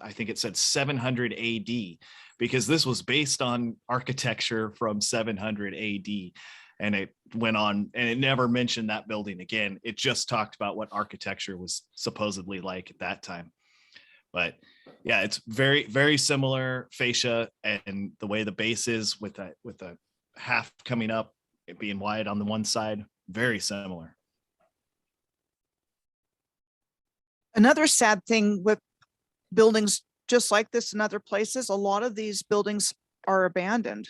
I think it said 700 AD, because this was based on architecture from 700 AD. And it went on and it never mentioned that building again. It just talked about what architecture was supposedly like at that time. But yeah, it's very, very similar fascia, and the way the base is with a half coming up, it being wide on the one side, very similar. Another sad thing with buildings just like this in other places, a lot of these buildings are abandoned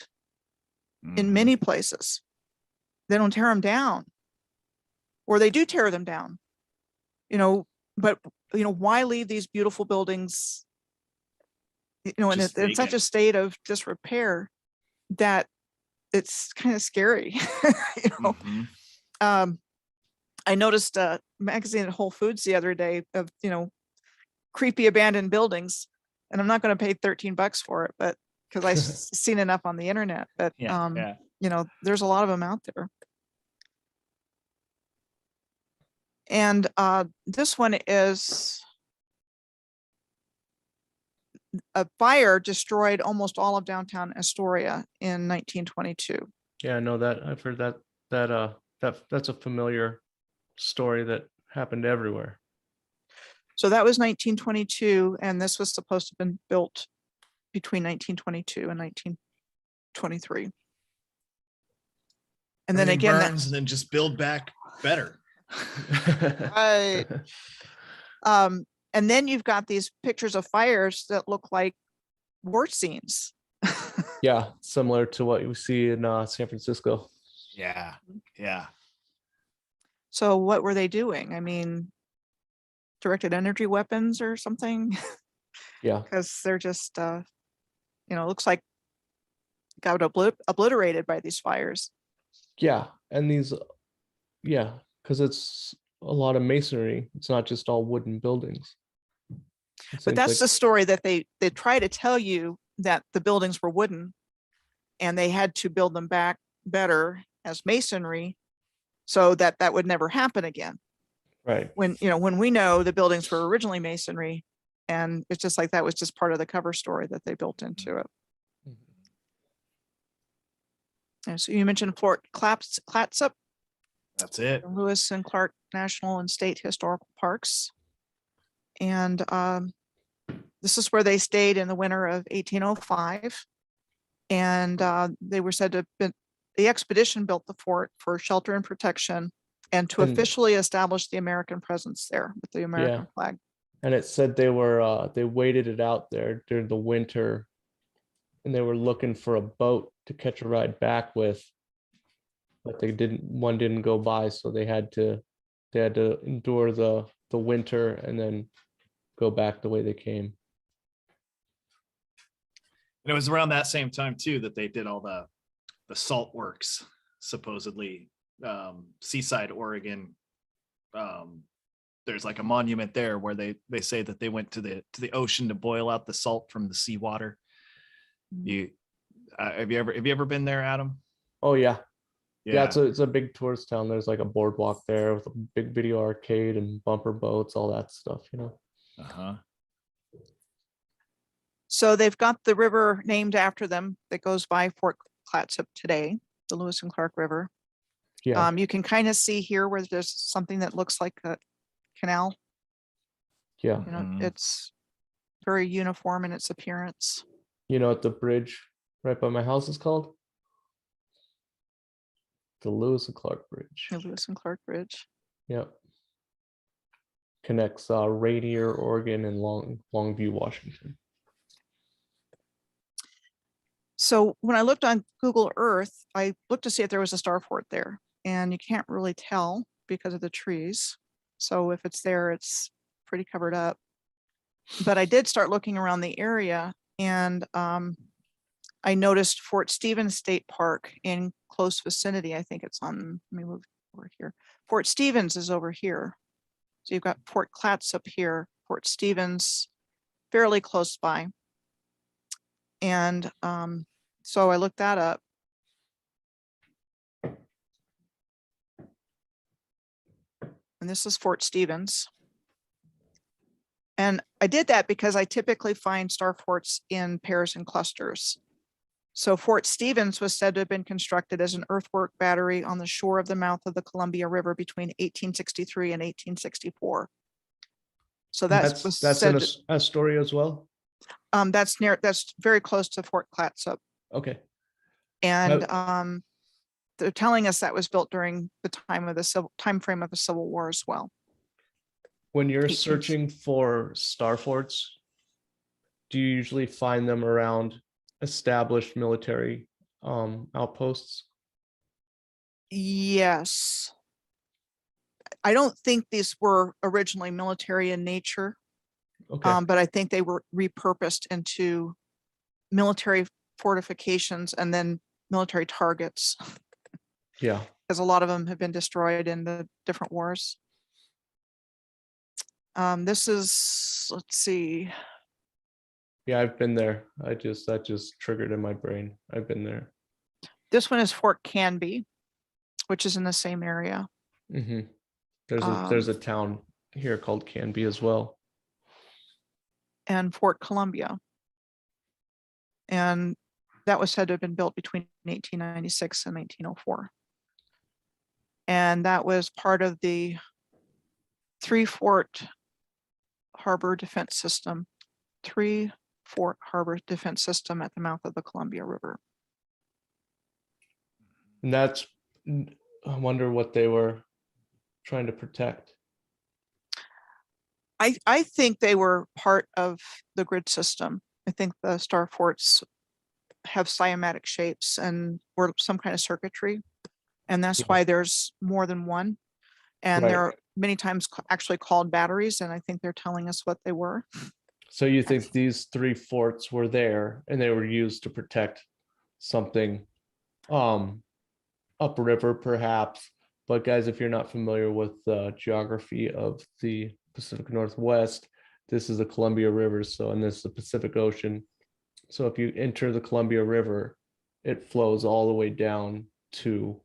in many places. They don't tear them down, or they do tear them down, but why leave these beautiful buildings, in such a state of disrepair that it's kind of scary. I noticed a magazine at Whole Foods the other day of, creepy abandoned buildings, and I'm not going to pay $13 for it, but because I've seen enough on the internet, but there's a lot of them out there. And this one is a fire destroyed almost all of downtown Astoria in 1922. Yeah, I know that. I've heard that's a familiar story that happened everywhere. So that was 1922, and this was supposed to have been built between 1922 and 1923. And then again, burns and then just build back better. Right. And then you've got these pictures of fires that look like war scenes. Yeah, similar to what you see in San Francisco. Yeah. So what were they doing? I mean, directed energy weapons or something? Yeah. Because they're just, looks like got obliterated by these fires. Yeah, and because it's a lot of masonry. It's not just all wooden buildings. But that's the story that they try to tell you, that the buildings were wooden and they had to build them back better as masonry so that would never happen again. Right. When we know the buildings were originally masonry, and it's just like that was just part of the cover story that they built into it. And so you mentioned Fort Clatsop. That's it. Lewis and Clark National and State Historical Parks. And this is where they stayed in the winter of 1805. And they were said to have been, the expedition built the fort for shelter and protection and to officially establish the American presence there with the American flag. And it said they waited it out there during the winter, and they were looking for a boat to catch a ride back with, but one didn't go by, so they had to endure the winter and then go back the way they came. And it was around that same time too that they did all the salt works, supposedly. Seaside, Oregon. There's like a monument there where they say that they went to the ocean to boil out the salt from the seawater. You have you ever been there, Adam? Oh yeah. Yeah, it's a big tourist town. There's like a boardwalk there with a big video arcade and bumper boats, all that stuff, you know. Uh-huh. So they've got the river named after them that goes by Fort Clatsop today, the Lewis and Clark River. Yeah. You can kind of see here where there's something that looks like a canal. Yeah. You know, Mhm. it's very uniform in its appearance. You know what the bridge right by my house is called? The Lewis and Clark Bridge. The Lewis and Clark Bridge. Yep. Connects Rainier, Oregon and Longview, Washington. So when I looked on Google Earth, I looked to see if there was a star fort there, and you can't really tell because of the trees. So if it's there, it's pretty covered up. But I did start looking around the area, and I noticed Fort Stevens State Park in close vicinity. I think it's on, let me move over here. Fort Stevens is over here. So you've got Fort Clatsop here, Fort Stevens fairly close by. And so I looked that up. And this is Fort Stevens. And I did that because I typically find star forts in pairs and clusters. So Fort Stevens was said to have been constructed as an earthwork battery on the shore of the mouth of the Columbia River between 1863 and 1864. So that's in a story as well. That's very close to Fort Clatsop. Okay. And they're telling us that was built during the time frame of the Civil War as well. When you're 18th. searching for star forts, do you usually find them around established military outposts? Yes. I don't think these were originally military in nature, Okay. but I think they were repurposed into military fortifications and then military targets, Yeah. because a lot of them have been destroyed in the different wars. This is, let's see. Yeah, I've been there. That just triggered in my brain. I've been there. This one is Fort Canby, which is in the same area. Mm-hmm. There's a town here called Canby as well. And Fort Columbia. And that was said to have been built between 1896 and 1904. And that was part of the 3-Fort Harbor Defense System, 3-Fort Harbor Defense System at the mouth of the Columbia River. And I wonder what they were trying to protect. I think they were part of the grid system. I think the star forts have cymatic shapes and or some kind of circuitry. And that's why there's more than one. And Right. they're many times actually called batteries. And I think they're telling us what they were. So you think these 3 forts were there and they were used to protect something upriver perhaps. But guys, if you're not familiar with the geography of the Pacific Northwest, this is the Columbia River. So, and this is the Pacific Ocean. So if you enter the Columbia River, it flows all the way down to,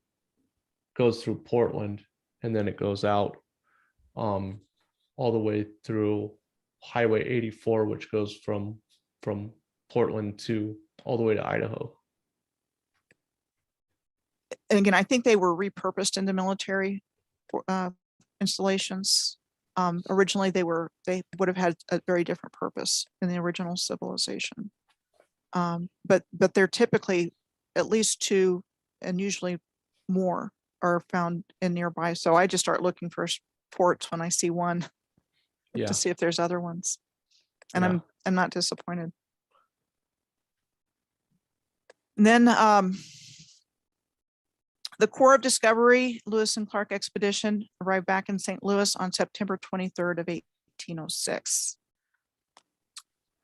goes through Portland, and then it goes out all the way through Highway 84, which goes from Portland to all the way to Idaho. And again, I think they were repurposed into military installations. Originally, they would have had a very different purpose in the original civilization. But they're typically at least 2 and usually more are found in nearby. So I just start looking for forts when I see one to see if there's other ones. And Yeah. I'm not disappointed. And then the Corps of Discovery Lewis and Clark expedition arrived back in St. Louis on September 23rd of 1806.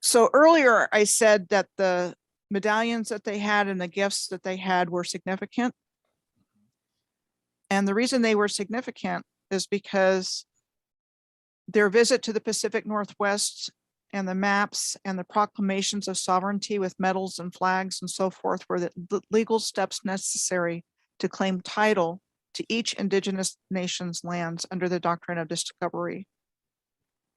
So earlier I said that the medallions that they had and the gifts that they had were significant. And the reason they were significant is because their visit to the Pacific Northwest and the maps and the proclamations of sovereignty with medals and flags and so forth were the legal steps necessary to claim title to each indigenous nation's lands under the doctrine of discovery.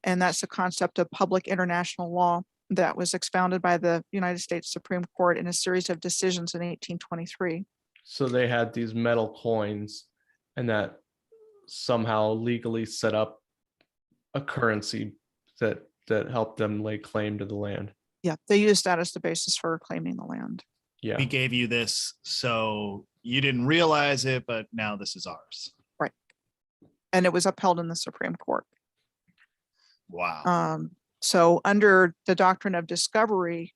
And that's the concept of public international law that was expounded by the United States Supreme Court in a series of decisions in 1823. So they had these metal coins, and that somehow legally set up a currency that helped them lay claim to the land. Yeah, they used that as the basis for claiming the land. Yeah. We gave you this, so you didn't realize it, but now this is ours. And it was upheld in the Supreme Court. Wow. So under the doctrine of discovery,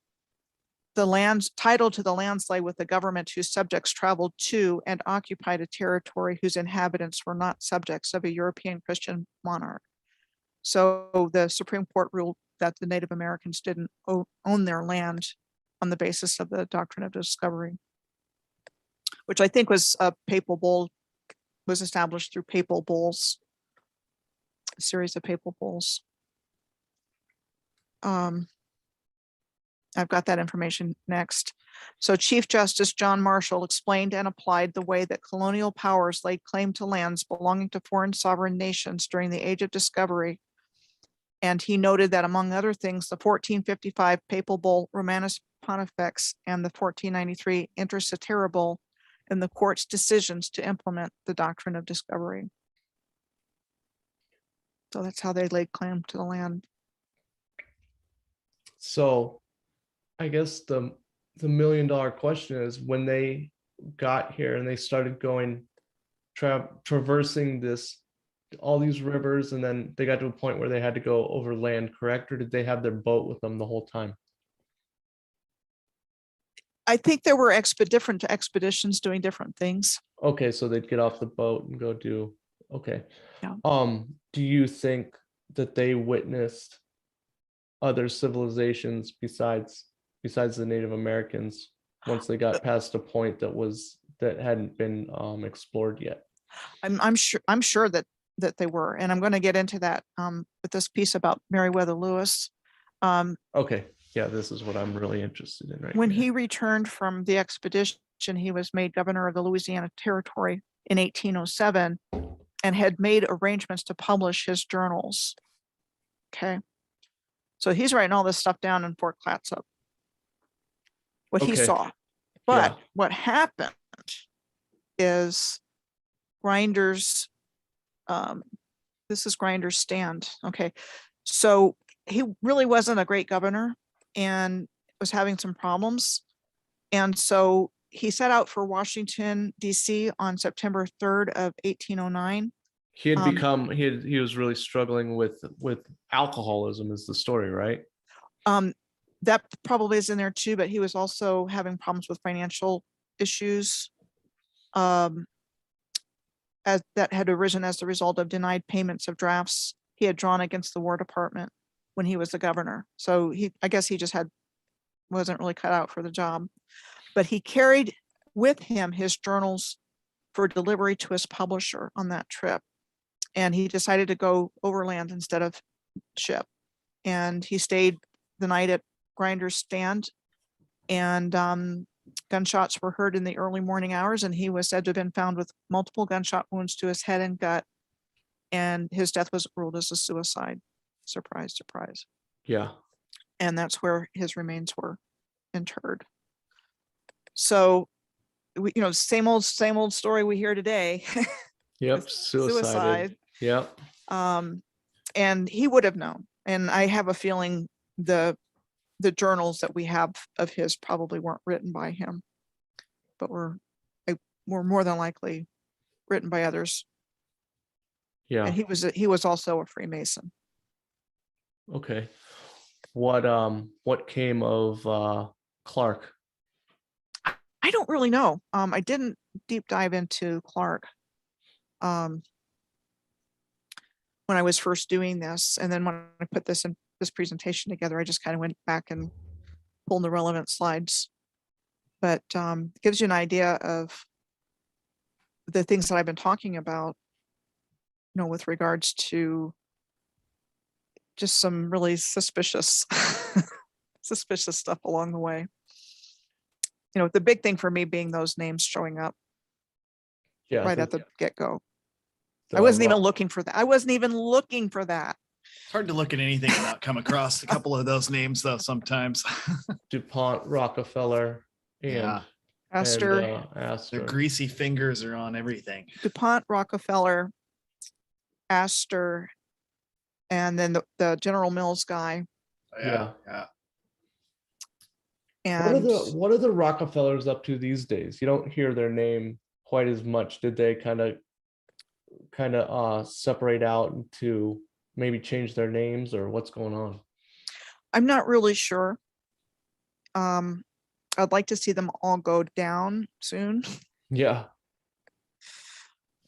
the land's title to the lands lay with the government whose subjects traveled to and occupied a territory whose inhabitants were not subjects of a European Christian monarch. So the Supreme Court ruled that the Native Americans didn't own their land on the basis of the doctrine of discovery, which I think was a papal bull, was established through papal bulls, a series of papal bulls. I've got that information next. So Chief Justice John Marshall explained and applied the way that colonial powers laid claim to lands belonging to foreign sovereign nations during the Age of Discovery. And he noted that, among other things, the 1455 Papal Bull Romanus Pontifex and the 1493 Inter Cetera Bull in the court's decisions to implement the doctrine of discovery. So that's how they laid claim to the land. So I guess the $1 million question is, when they got here and they started going traversing all these rivers, and then they got to a point where they had to go over land, correct? Or did they have their boat with them the whole time? I think there were different expeditions doing different things. Okay, so they'd get off the boat and go do, okay. Yeah. Do you think that they witnessed other civilizations besides the Native Americans once they got past a point that hadn't been explored yet? I'm sure that they were, and I'm going to get into that with this piece about Meriwether Lewis. Okay, yeah, this is what I'm really interested in When here. he returned from the expedition, he was made governor of the Louisiana Territory in 1807 and had made arrangements to publish his journals. Okay. So he's writing all this stuff down in Fort Clatsop, what he Okay. saw. But Yeah. what happened is Grinder's, this is Grinder's stand. Okay. So he really wasn't a great governor and was having some problems. And so he set out for Washington, D.C. on September 3rd of 1809. He had become, he was really struggling with alcoholism is the story, right? That probably is in there too, but he was also having problems with financial issues as that had arisen as the result of denied payments of drafts he had drawn against the War Department when he was the governor. So I guess he just wasn't really cut out for the job, but he carried with him his journals for delivery to his publisher on that trip. And he decided to go overland instead of ship. And he stayed the night at Grinder's stand, and gunshots were heard in the early morning hours, and he was said to have been found with multiple gunshot wounds to his head and gut, and his death was ruled as a suicide. Surprise, surprise. Yeah. And that's where his remains were interred. So, same old story we hear today. Yep. Suicide. Yep. And he would have known. And I have a feeling the journals that we have of his probably weren't written by him, but were more than likely written by others. Yeah. And he was also a Freemason. Okay. What came of Clark? I don't really know. I didn't deep dive into Clark when I was first doing this, and then when I put this presentation together, I just kind of went back and pulled the relevant slides. But it gives you an idea of the things that I've been talking about, with regards to just some really suspicious, suspicious stuff along the way. You know, the big thing for me being those names showing up Yeah. right at the get-go. the I wasn't even Ro- looking for that. I wasn't even looking for that. It's hard to look at anything and not come across a couple of those names though sometimes. DuPont, Rockefeller, and Yeah. Astor, and, Their Astor. greasy fingers are on everything. DuPont, Rockefeller, Astor, and then the General Mills guy. Yeah. Yeah. And What are the Rockefellers up to these days? You don't hear their name quite as much. Did they kind of separate out into maybe change their names, or what's going on? I'm not really sure. I'd like to see them all go down soon. Yeah.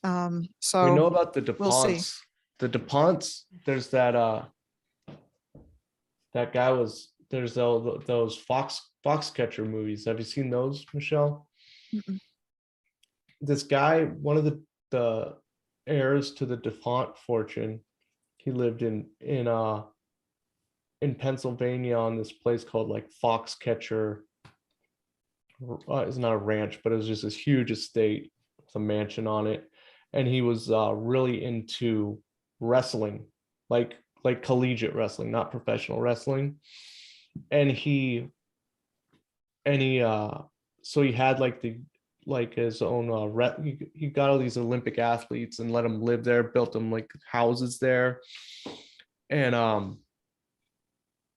So We know about the we'll see. DuPonts. The DuPonts, there's that guy was, there's those Foxcatcher movies. Have you seen those, Michelle? Mm-mm. This guy, one of the heirs to the DuPont fortune, he lived in Pennsylvania on this place called like Foxcatcher. It's not a ranch, but it was just this huge estate with a mansion on it. And he was really into wrestling, like collegiate wrestling, not professional wrestling. And so he had like his own he got all these Olympic athletes and let them live there, built them like houses there. And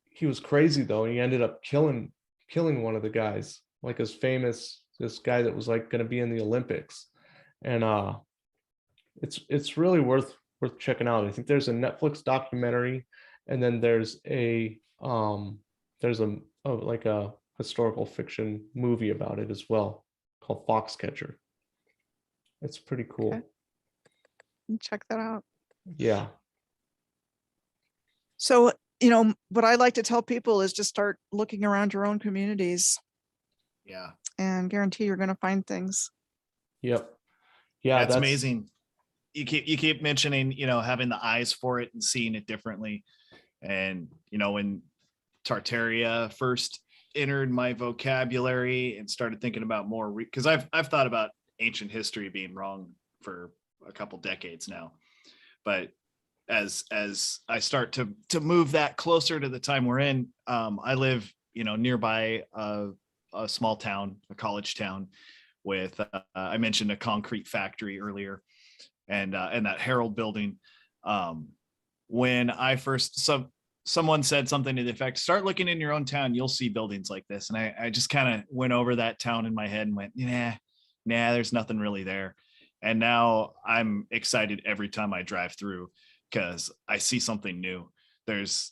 he was crazy though. He ended up killing one of the guys, like this guy that was like going to be in the Olympics. And it's really worth checking out. I think there's a Netflix documentary, and then there's a like a historical fiction movie about it as well, called Foxcatcher. It's pretty cool. Okay. Check that out. Yeah. So, you know, what I like to tell people is just start looking around your own communities Yeah. and guarantee you're going to find things. Yep. Yeah, That's amazing. You keep mentioning, having the eyes for it and seeing it differently. And, when Tartaria first entered my vocabulary and started thinking about more, because I've thought about ancient history being wrong for a couple decades now, but as I start to move that closer to the time we're in, I live, nearby a small town, a college town with, I mentioned a concrete factory earlier, and that Herald building. When I first, someone said something to the effect, start looking in your own town, you'll see buildings like this. And I just kind of went over that town in my head and went, nah, there's nothing really there. And now I'm excited every time I drive through because I see something new. There's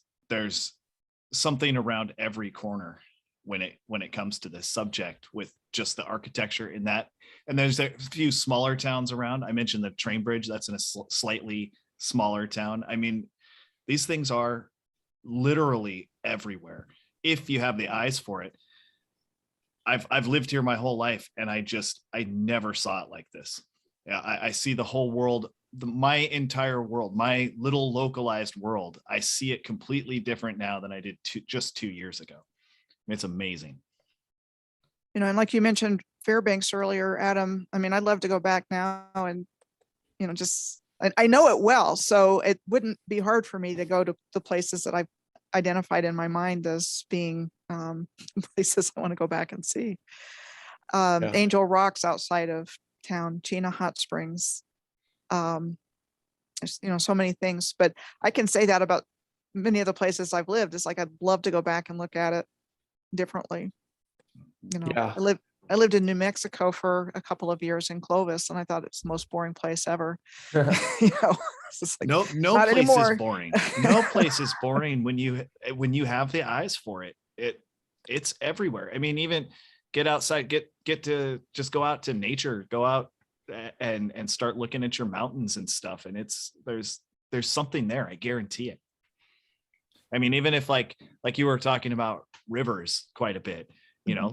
something around every corner when it comes to this subject with just the architecture in that. And there's a few smaller towns around. I mentioned the train bridge, that's in a slightly smaller town. I mean, these things are literally everywhere if you have the eyes for it. I've lived here my whole life, and I never saw it like this. Yeah, I see the whole world, my entire world, my little localized world. I see it completely different now than I did just 2 years ago. It's amazing. And like you mentioned Fairbanks earlier, Adam, I mean, I'd love to go back now and, just, I know it well, so it wouldn't be hard for me to go to the places that I've identified in my mind as being places I want to go back and see. Yeah. Angel Rocks outside of town, Chena Hot Springs. There's, so many things, but I can say that about many of the places I've lived. It's like, I'd love to go back and look at it differently. Yeah. I lived in New Mexico for a couple of years in Clovis, and I thought it's the most boring place ever. It's just like, no not place anymore. is boring. No place is boring when you have the eyes for it. It's everywhere. I mean, even get outside, get to just go out to nature, go out and start looking at your mountains and stuff. And there's something there. I guarantee it. I mean, even if like you were talking about rivers quite a bit,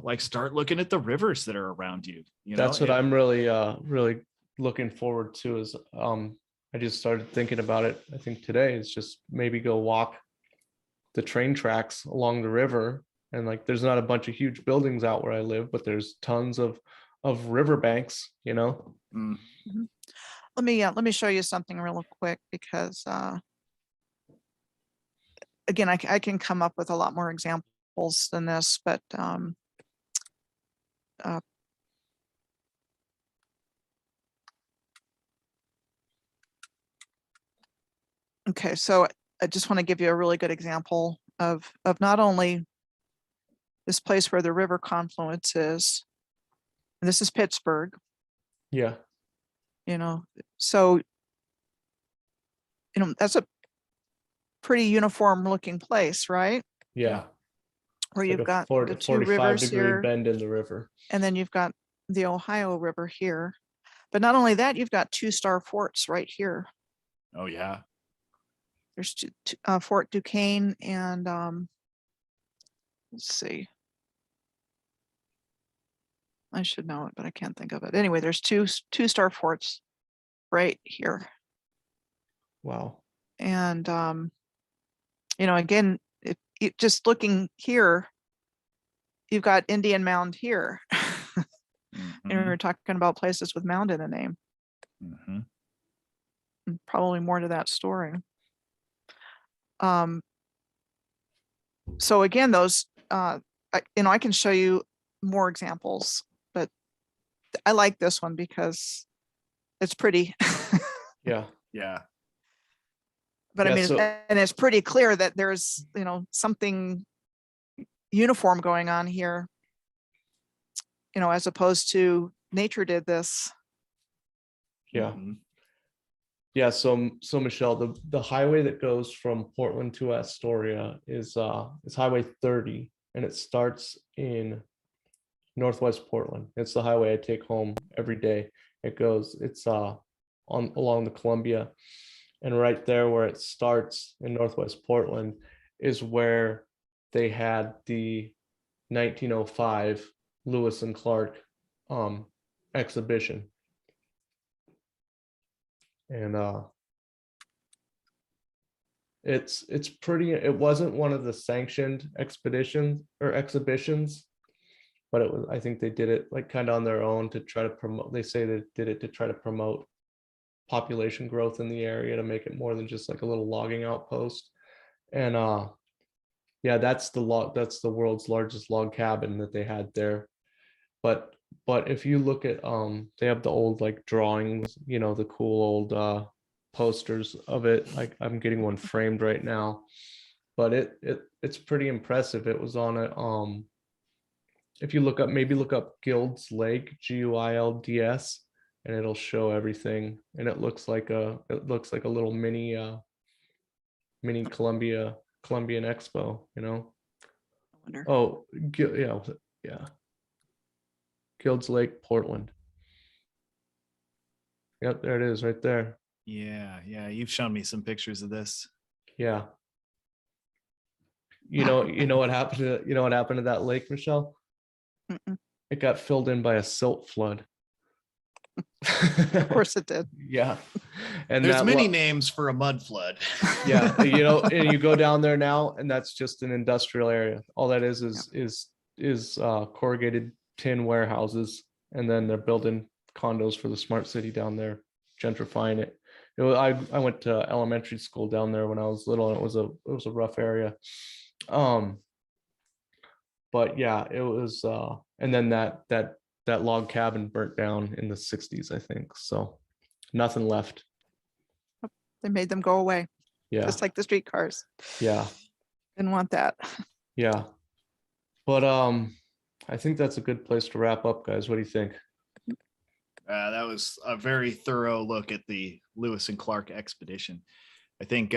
like start looking at the rivers that are around you. That's what I'm really looking forward to is I just started thinking about it. I think today is just maybe go walk the train tracks along the river. And like, there's not a bunch of huge buildings out where I live, but there's tons of riverbanks, you know? Mm. Mhm. Let me show you something real quick, because again, I can come up with a lot more examples than this, but okay, so I just want to give you a really good example of not only this place where the river confluence is, and this is Pittsburgh, Yeah. you know, so, you know, that's a pretty uniform looking place, right? Yeah. Where It's like you've a got 40, the two 45 rivers degree here, bend in the river. and then you've got the Ohio River here. But not only that, you've got 2-star forts right here. Oh, yeah. There's Fort Duquesne and let's see. I should know it, but I can't think of it. Anyway, there's 2-star forts right here. Wow. And you know, again, if just looking here, you've got Indian Mound here. And we were talking about places with mound in the name. Mhm. And probably more to that story. So again, those you know, I can show you more examples, but I like this one because it's pretty. Yeah. Yeah. But I Yeah, mean, so- and it's pretty clear that there's, you know, something uniform going on here, you know, as opposed to nature did this. Yeah. Mhm. Yeah. So Michelle, the highway that goes from Portland to Astoria is Highway 30, and it starts in Northwest Portland. It's the highway I take home every day. It's along the Columbia, and right there where it starts in Northwest Portland is where they had the 1905 Lewis and Clark exhibition. And it's pretty, it wasn't one of the sanctioned expeditions or exhibitions, but it was, I think they did it like kind of on their own to try to promote, they say they did it to try to promote population growth in the area, to make it more than just like a little logging outpost. And yeah, that's the world's largest log cabin that they had there. But if you look at they have the old like drawings, you know, the cool old posters of it. Like I'm getting one framed right now, but it's pretty impressive. It was on a if you look up, maybe look up Guilds Lake, Guilds, and it'll show everything. And it looks like a little mini Columbian Expo, you know. I wonder. Oh, yeah. Guilds Lake, Portland. Yep, there it is right there. Yeah. Yeah. You've shown me some pictures of this. Yeah. You know what happened to that lake, Michelle? Mm-mm. It got filled in by a silt flood. Of course it did. Yeah. And There's that many names for a mud flood. yeah, you know, and you go down there now, and that's just an industrial area. All that is corrugated tin warehouses, and then they're building condos for the smart city down there, gentrifying it. I went to elementary school down there when I was little, and it was a rough area. But yeah, it was and then that log cabin burnt down in the 60s, I think. So nothing left. They made them go away, Yeah. just like the streetcars. Yeah. Didn't want that. Yeah. But I think that's a good place to wrap up, guys. What do you think? That was a very thorough look at the Lewis and Clark expedition. I think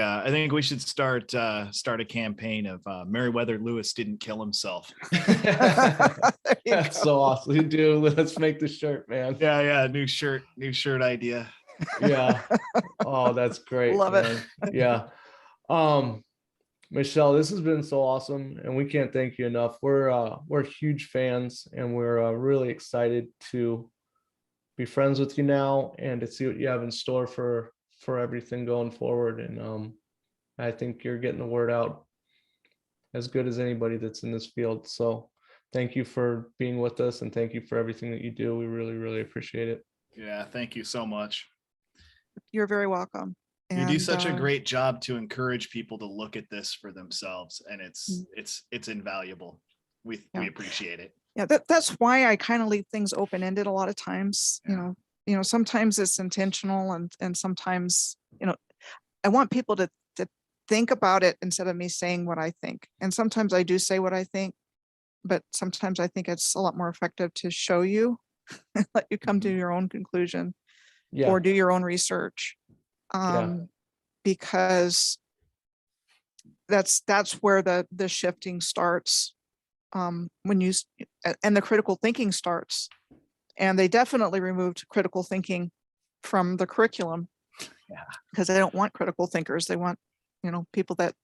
we should start a campaign of Meriwether Lewis didn't kill himself. There you That's go. so awesome, dude. Let's make the shirt, man. Yeah, new shirt idea. Yeah. Oh, that's great. Love it. man. Yeah. Michelle, this has been so awesome, and we can't thank you enough. We're huge fans, and we're really excited to be friends with you now and to see what you have in store for everything going forward. And I think you're getting the word out as good as anybody that's in this field. So thank you for being with us, and thank you for everything that you do. We really, really appreciate it. Yeah, thank you so much. You're very welcome. You do And, such a great job to encourage people to look at this for themselves, and Mm. it's invaluable. We Yeah. appreciate it. Yeah, that's why I kind of leave things open-ended a lot of times. Yeah. You know, sometimes it's intentional, and sometimes, I want people to think about it instead of me saying what I think. And sometimes I do say what I think, but sometimes I think it's a lot more effective to show you and let you come to your own conclusion Yeah. or do your own research. Because that's where the shifting starts. When you and the critical thinking starts, and they definitely removed critical thinking from the curriculum. Yeah. Because they don't want critical thinkers. They want, people that,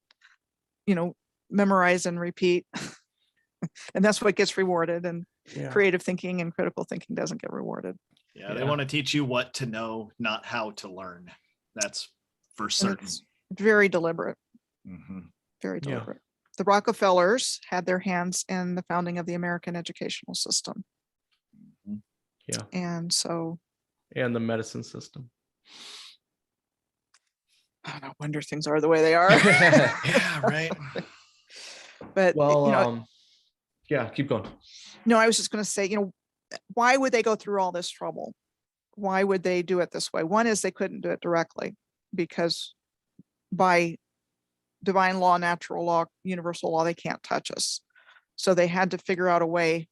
memorize and repeat. And that's what gets rewarded. And Yeah. creative thinking and critical thinking doesn't get rewarded. Yeah, they Yeah. want to teach you what to know, not how to learn. That's for And certain. it's very deliberate, Mhm. very Yeah. deliberate. The Rockefellers had their hands in the founding of the American educational system. Mhm. Yeah. And so And the medicine system. no wonder things are the way they are. Yeah, right. But, Well, yeah, keep going. no, I was just going to say, why would they go through all this trouble? Why would they do it this way? One is they couldn't do it directly because by divine law, natural law, universal law, they can't touch us. So they had to figure out a way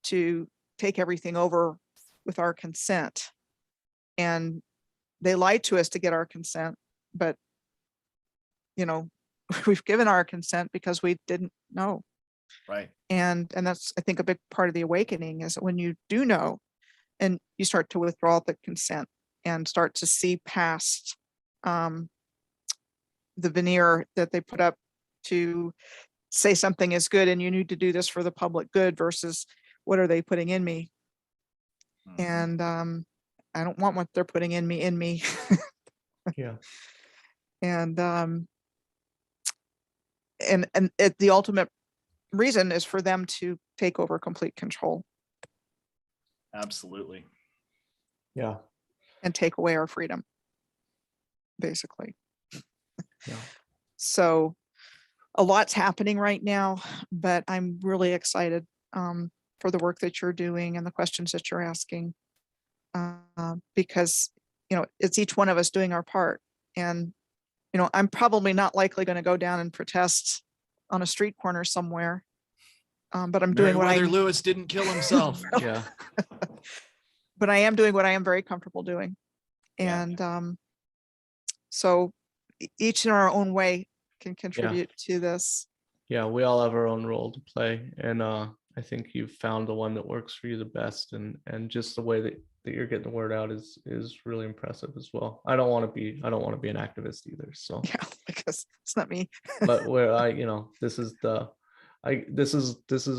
to take everything over with our consent. And they lied to us to get our consent, but we've given our consent because we didn't know. Right. And that's, I think, a big part of the awakening is that when you do know and you start to withdraw the consent and start to see past the veneer that they put up to say something is good and you need to do this for the public good versus what are they putting in me? Mhm. And I don't want what they're putting in me. Yeah. And the ultimate reason is for them to take over complete control Absolutely. Yeah. and take away our freedom, basically. Yeah. So a lot's happening right now, but I'm really excited for the work that you're doing and the questions that you're asking, because, it's each one of us doing our part. And, I'm probably not likely going to go down and protest on a street corner somewhere, but I'm doing what Meriwether Lewis didn't kill himself. Yeah. but I am doing what I am very comfortable doing. Yeah. And so each in our own way can contribute to this. Yeah. We all have our own role to play. And I think you've found the one that works for you the best. And just the way that you're getting the word out is really impressive as well. I don't want to be an activist either. So Yeah, because it's not me. but where this is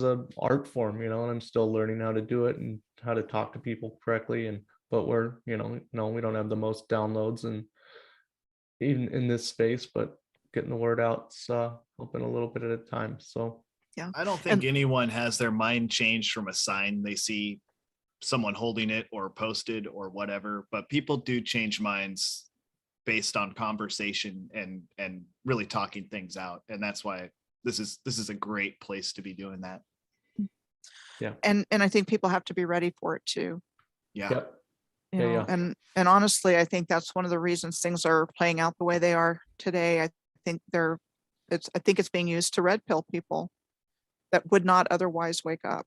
an art form, and I'm still learning how to do it and how to talk to people correctly. But we're, no, we don't have the most downloads and even in this space, but getting the word out, helping a little bit at a time. So Yeah. I don't think anyone has their mind changed from a sign they see someone holding it or posted or whatever, but people do change minds based on conversation and really talking things out. And that's why this is a great place to be doing that. yeah. And I think people have to be ready for it too. Yeah. Yep. You know, Yeah. and honestly, I think that's one of the reasons things are playing out the way they are today. I think it's being used to red pill people that would not otherwise wake up.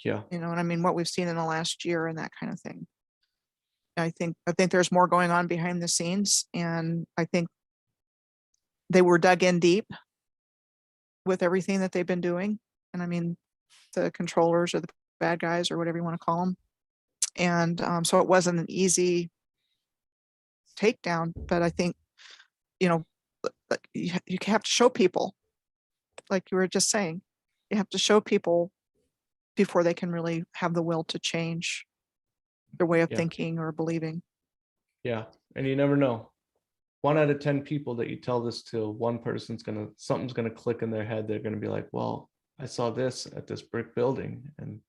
Yeah. And I mean, what we've seen in the last year and that kind of thing. I think there's more going on behind the scenes, and I think they were dug in deep with everything that they've been doing. And I mean, the controllers or the bad guys or whatever you want to call them. And so it wasn't an easy takedown, but I think, you have to show people, like you were just saying, you have to show people before they can really have the will to change their way of Yeah. thinking or believing. Yeah. And you never know. 1 out of 10 people that you tell this to, one person's something's gonna click in their head. They're gonna be like, well, I saw this at this brick building, and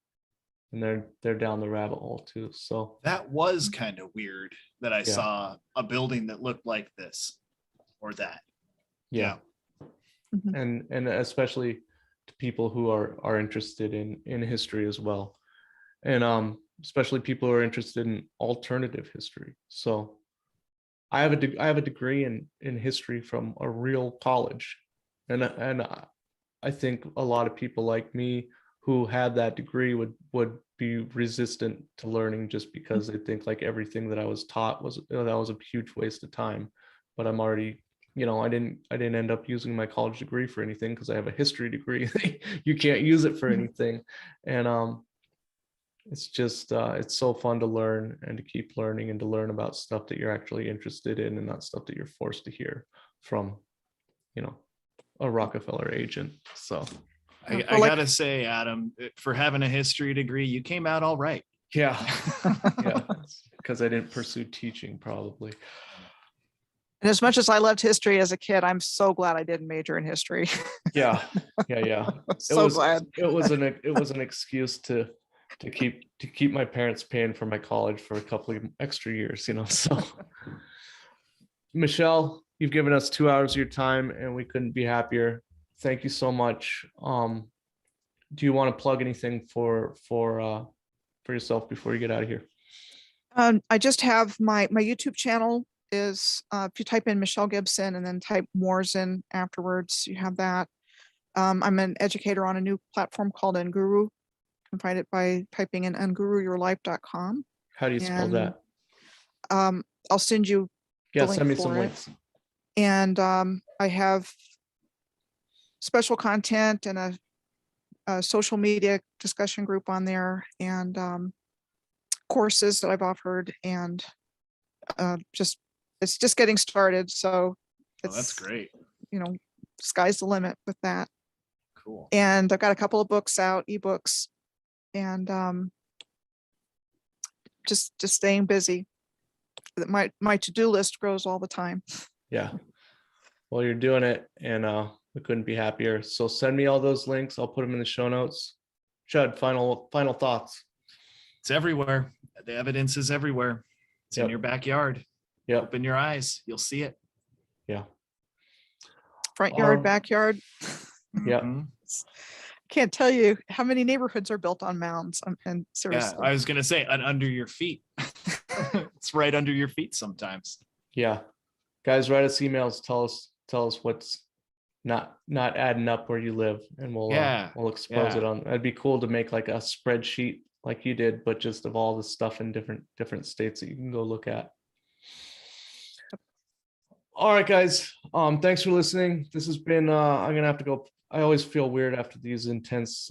they're down the rabbit hole too. So That was kind of weird that I Yeah. saw a building that looked like this or that. yeah. And especially to people who are interested in history as well, and especially people who are interested in alternative history. So I have a degree in history from a real college, and I think a lot of people like me who had that degree would be resistant to learning, just because they think like everything that I was taught was a huge waste of time. But I'm already, I didn't end up using my college degree for anything because I have a history degree. You can't use it for anything. And it's just it's so fun to learn and to keep learning and to learn about stuff that you're actually interested in, and not stuff that you're forced to hear from a Rockefeller agent. So I Well, like- gotta say, Adam, for having a history degree, you came out all right. yeah. Because I didn't pursue teaching, probably. And as much as I loved history as a kid, I'm so glad I didn't major in history. Yeah. So glad. It was an excuse to keep my parents paying for my college for a couple of extra years, so. Michelle, you've given us 2 hours of your time, and we couldn't be happier. Thank you so much. Do you want to plug anything for yourself before you get out of here? I just have my YouTube channel is, if you type in Michelle Gibson and then type Moors in afterwards, you have that. I'm an educator on a new platform called Nguru. You can find it by typing in nguruyourlife.com. How do you spell And, that? I'll send you Yeah, link send me for some it. links. And I have special content and a social media discussion group on there, and courses that I've offered, and it's just getting started. So Oh, that's great. Sky's the limit with that. Cool. And I've got a couple of books out, ebooks, and just staying busy. My to-do list grows all the time. Yeah. Well, you're doing it, and we couldn't be happier. So send me all those links. I'll put them in the show notes. Chud, final thoughts. It's everywhere. The evidence is everywhere. It's in Yep. your backyard. Yeah. Open your eyes. You'll see it. Yeah. Front yard, Um, backyard. Yeah. Mhm. Can't tell you how many neighborhoods are built on mounds. And Yeah. seriously, I was going to say, under your feet. It's right under your feet sometimes. Yeah. Guys, write us emails. Tell us what's not adding up where you live, and we'll expose it yeah. on. It'd be cool to make like a spreadsheet like you did, but just of all the stuff in different states that you can go look at. All right, guys. Thanks for listening. This has been I'm gonna have to go. I always feel weird after these intense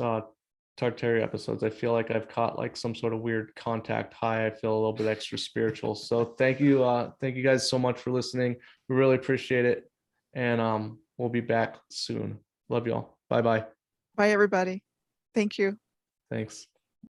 Tartaria episodes. I feel like I've caught like some sort of weird contact high. I feel a little bit extra spiritual. So thank you guys so much for listening. We really appreciate it. And we'll be back soon. Love y'all. Bye-bye. bye everybody. Thank you. Thanks.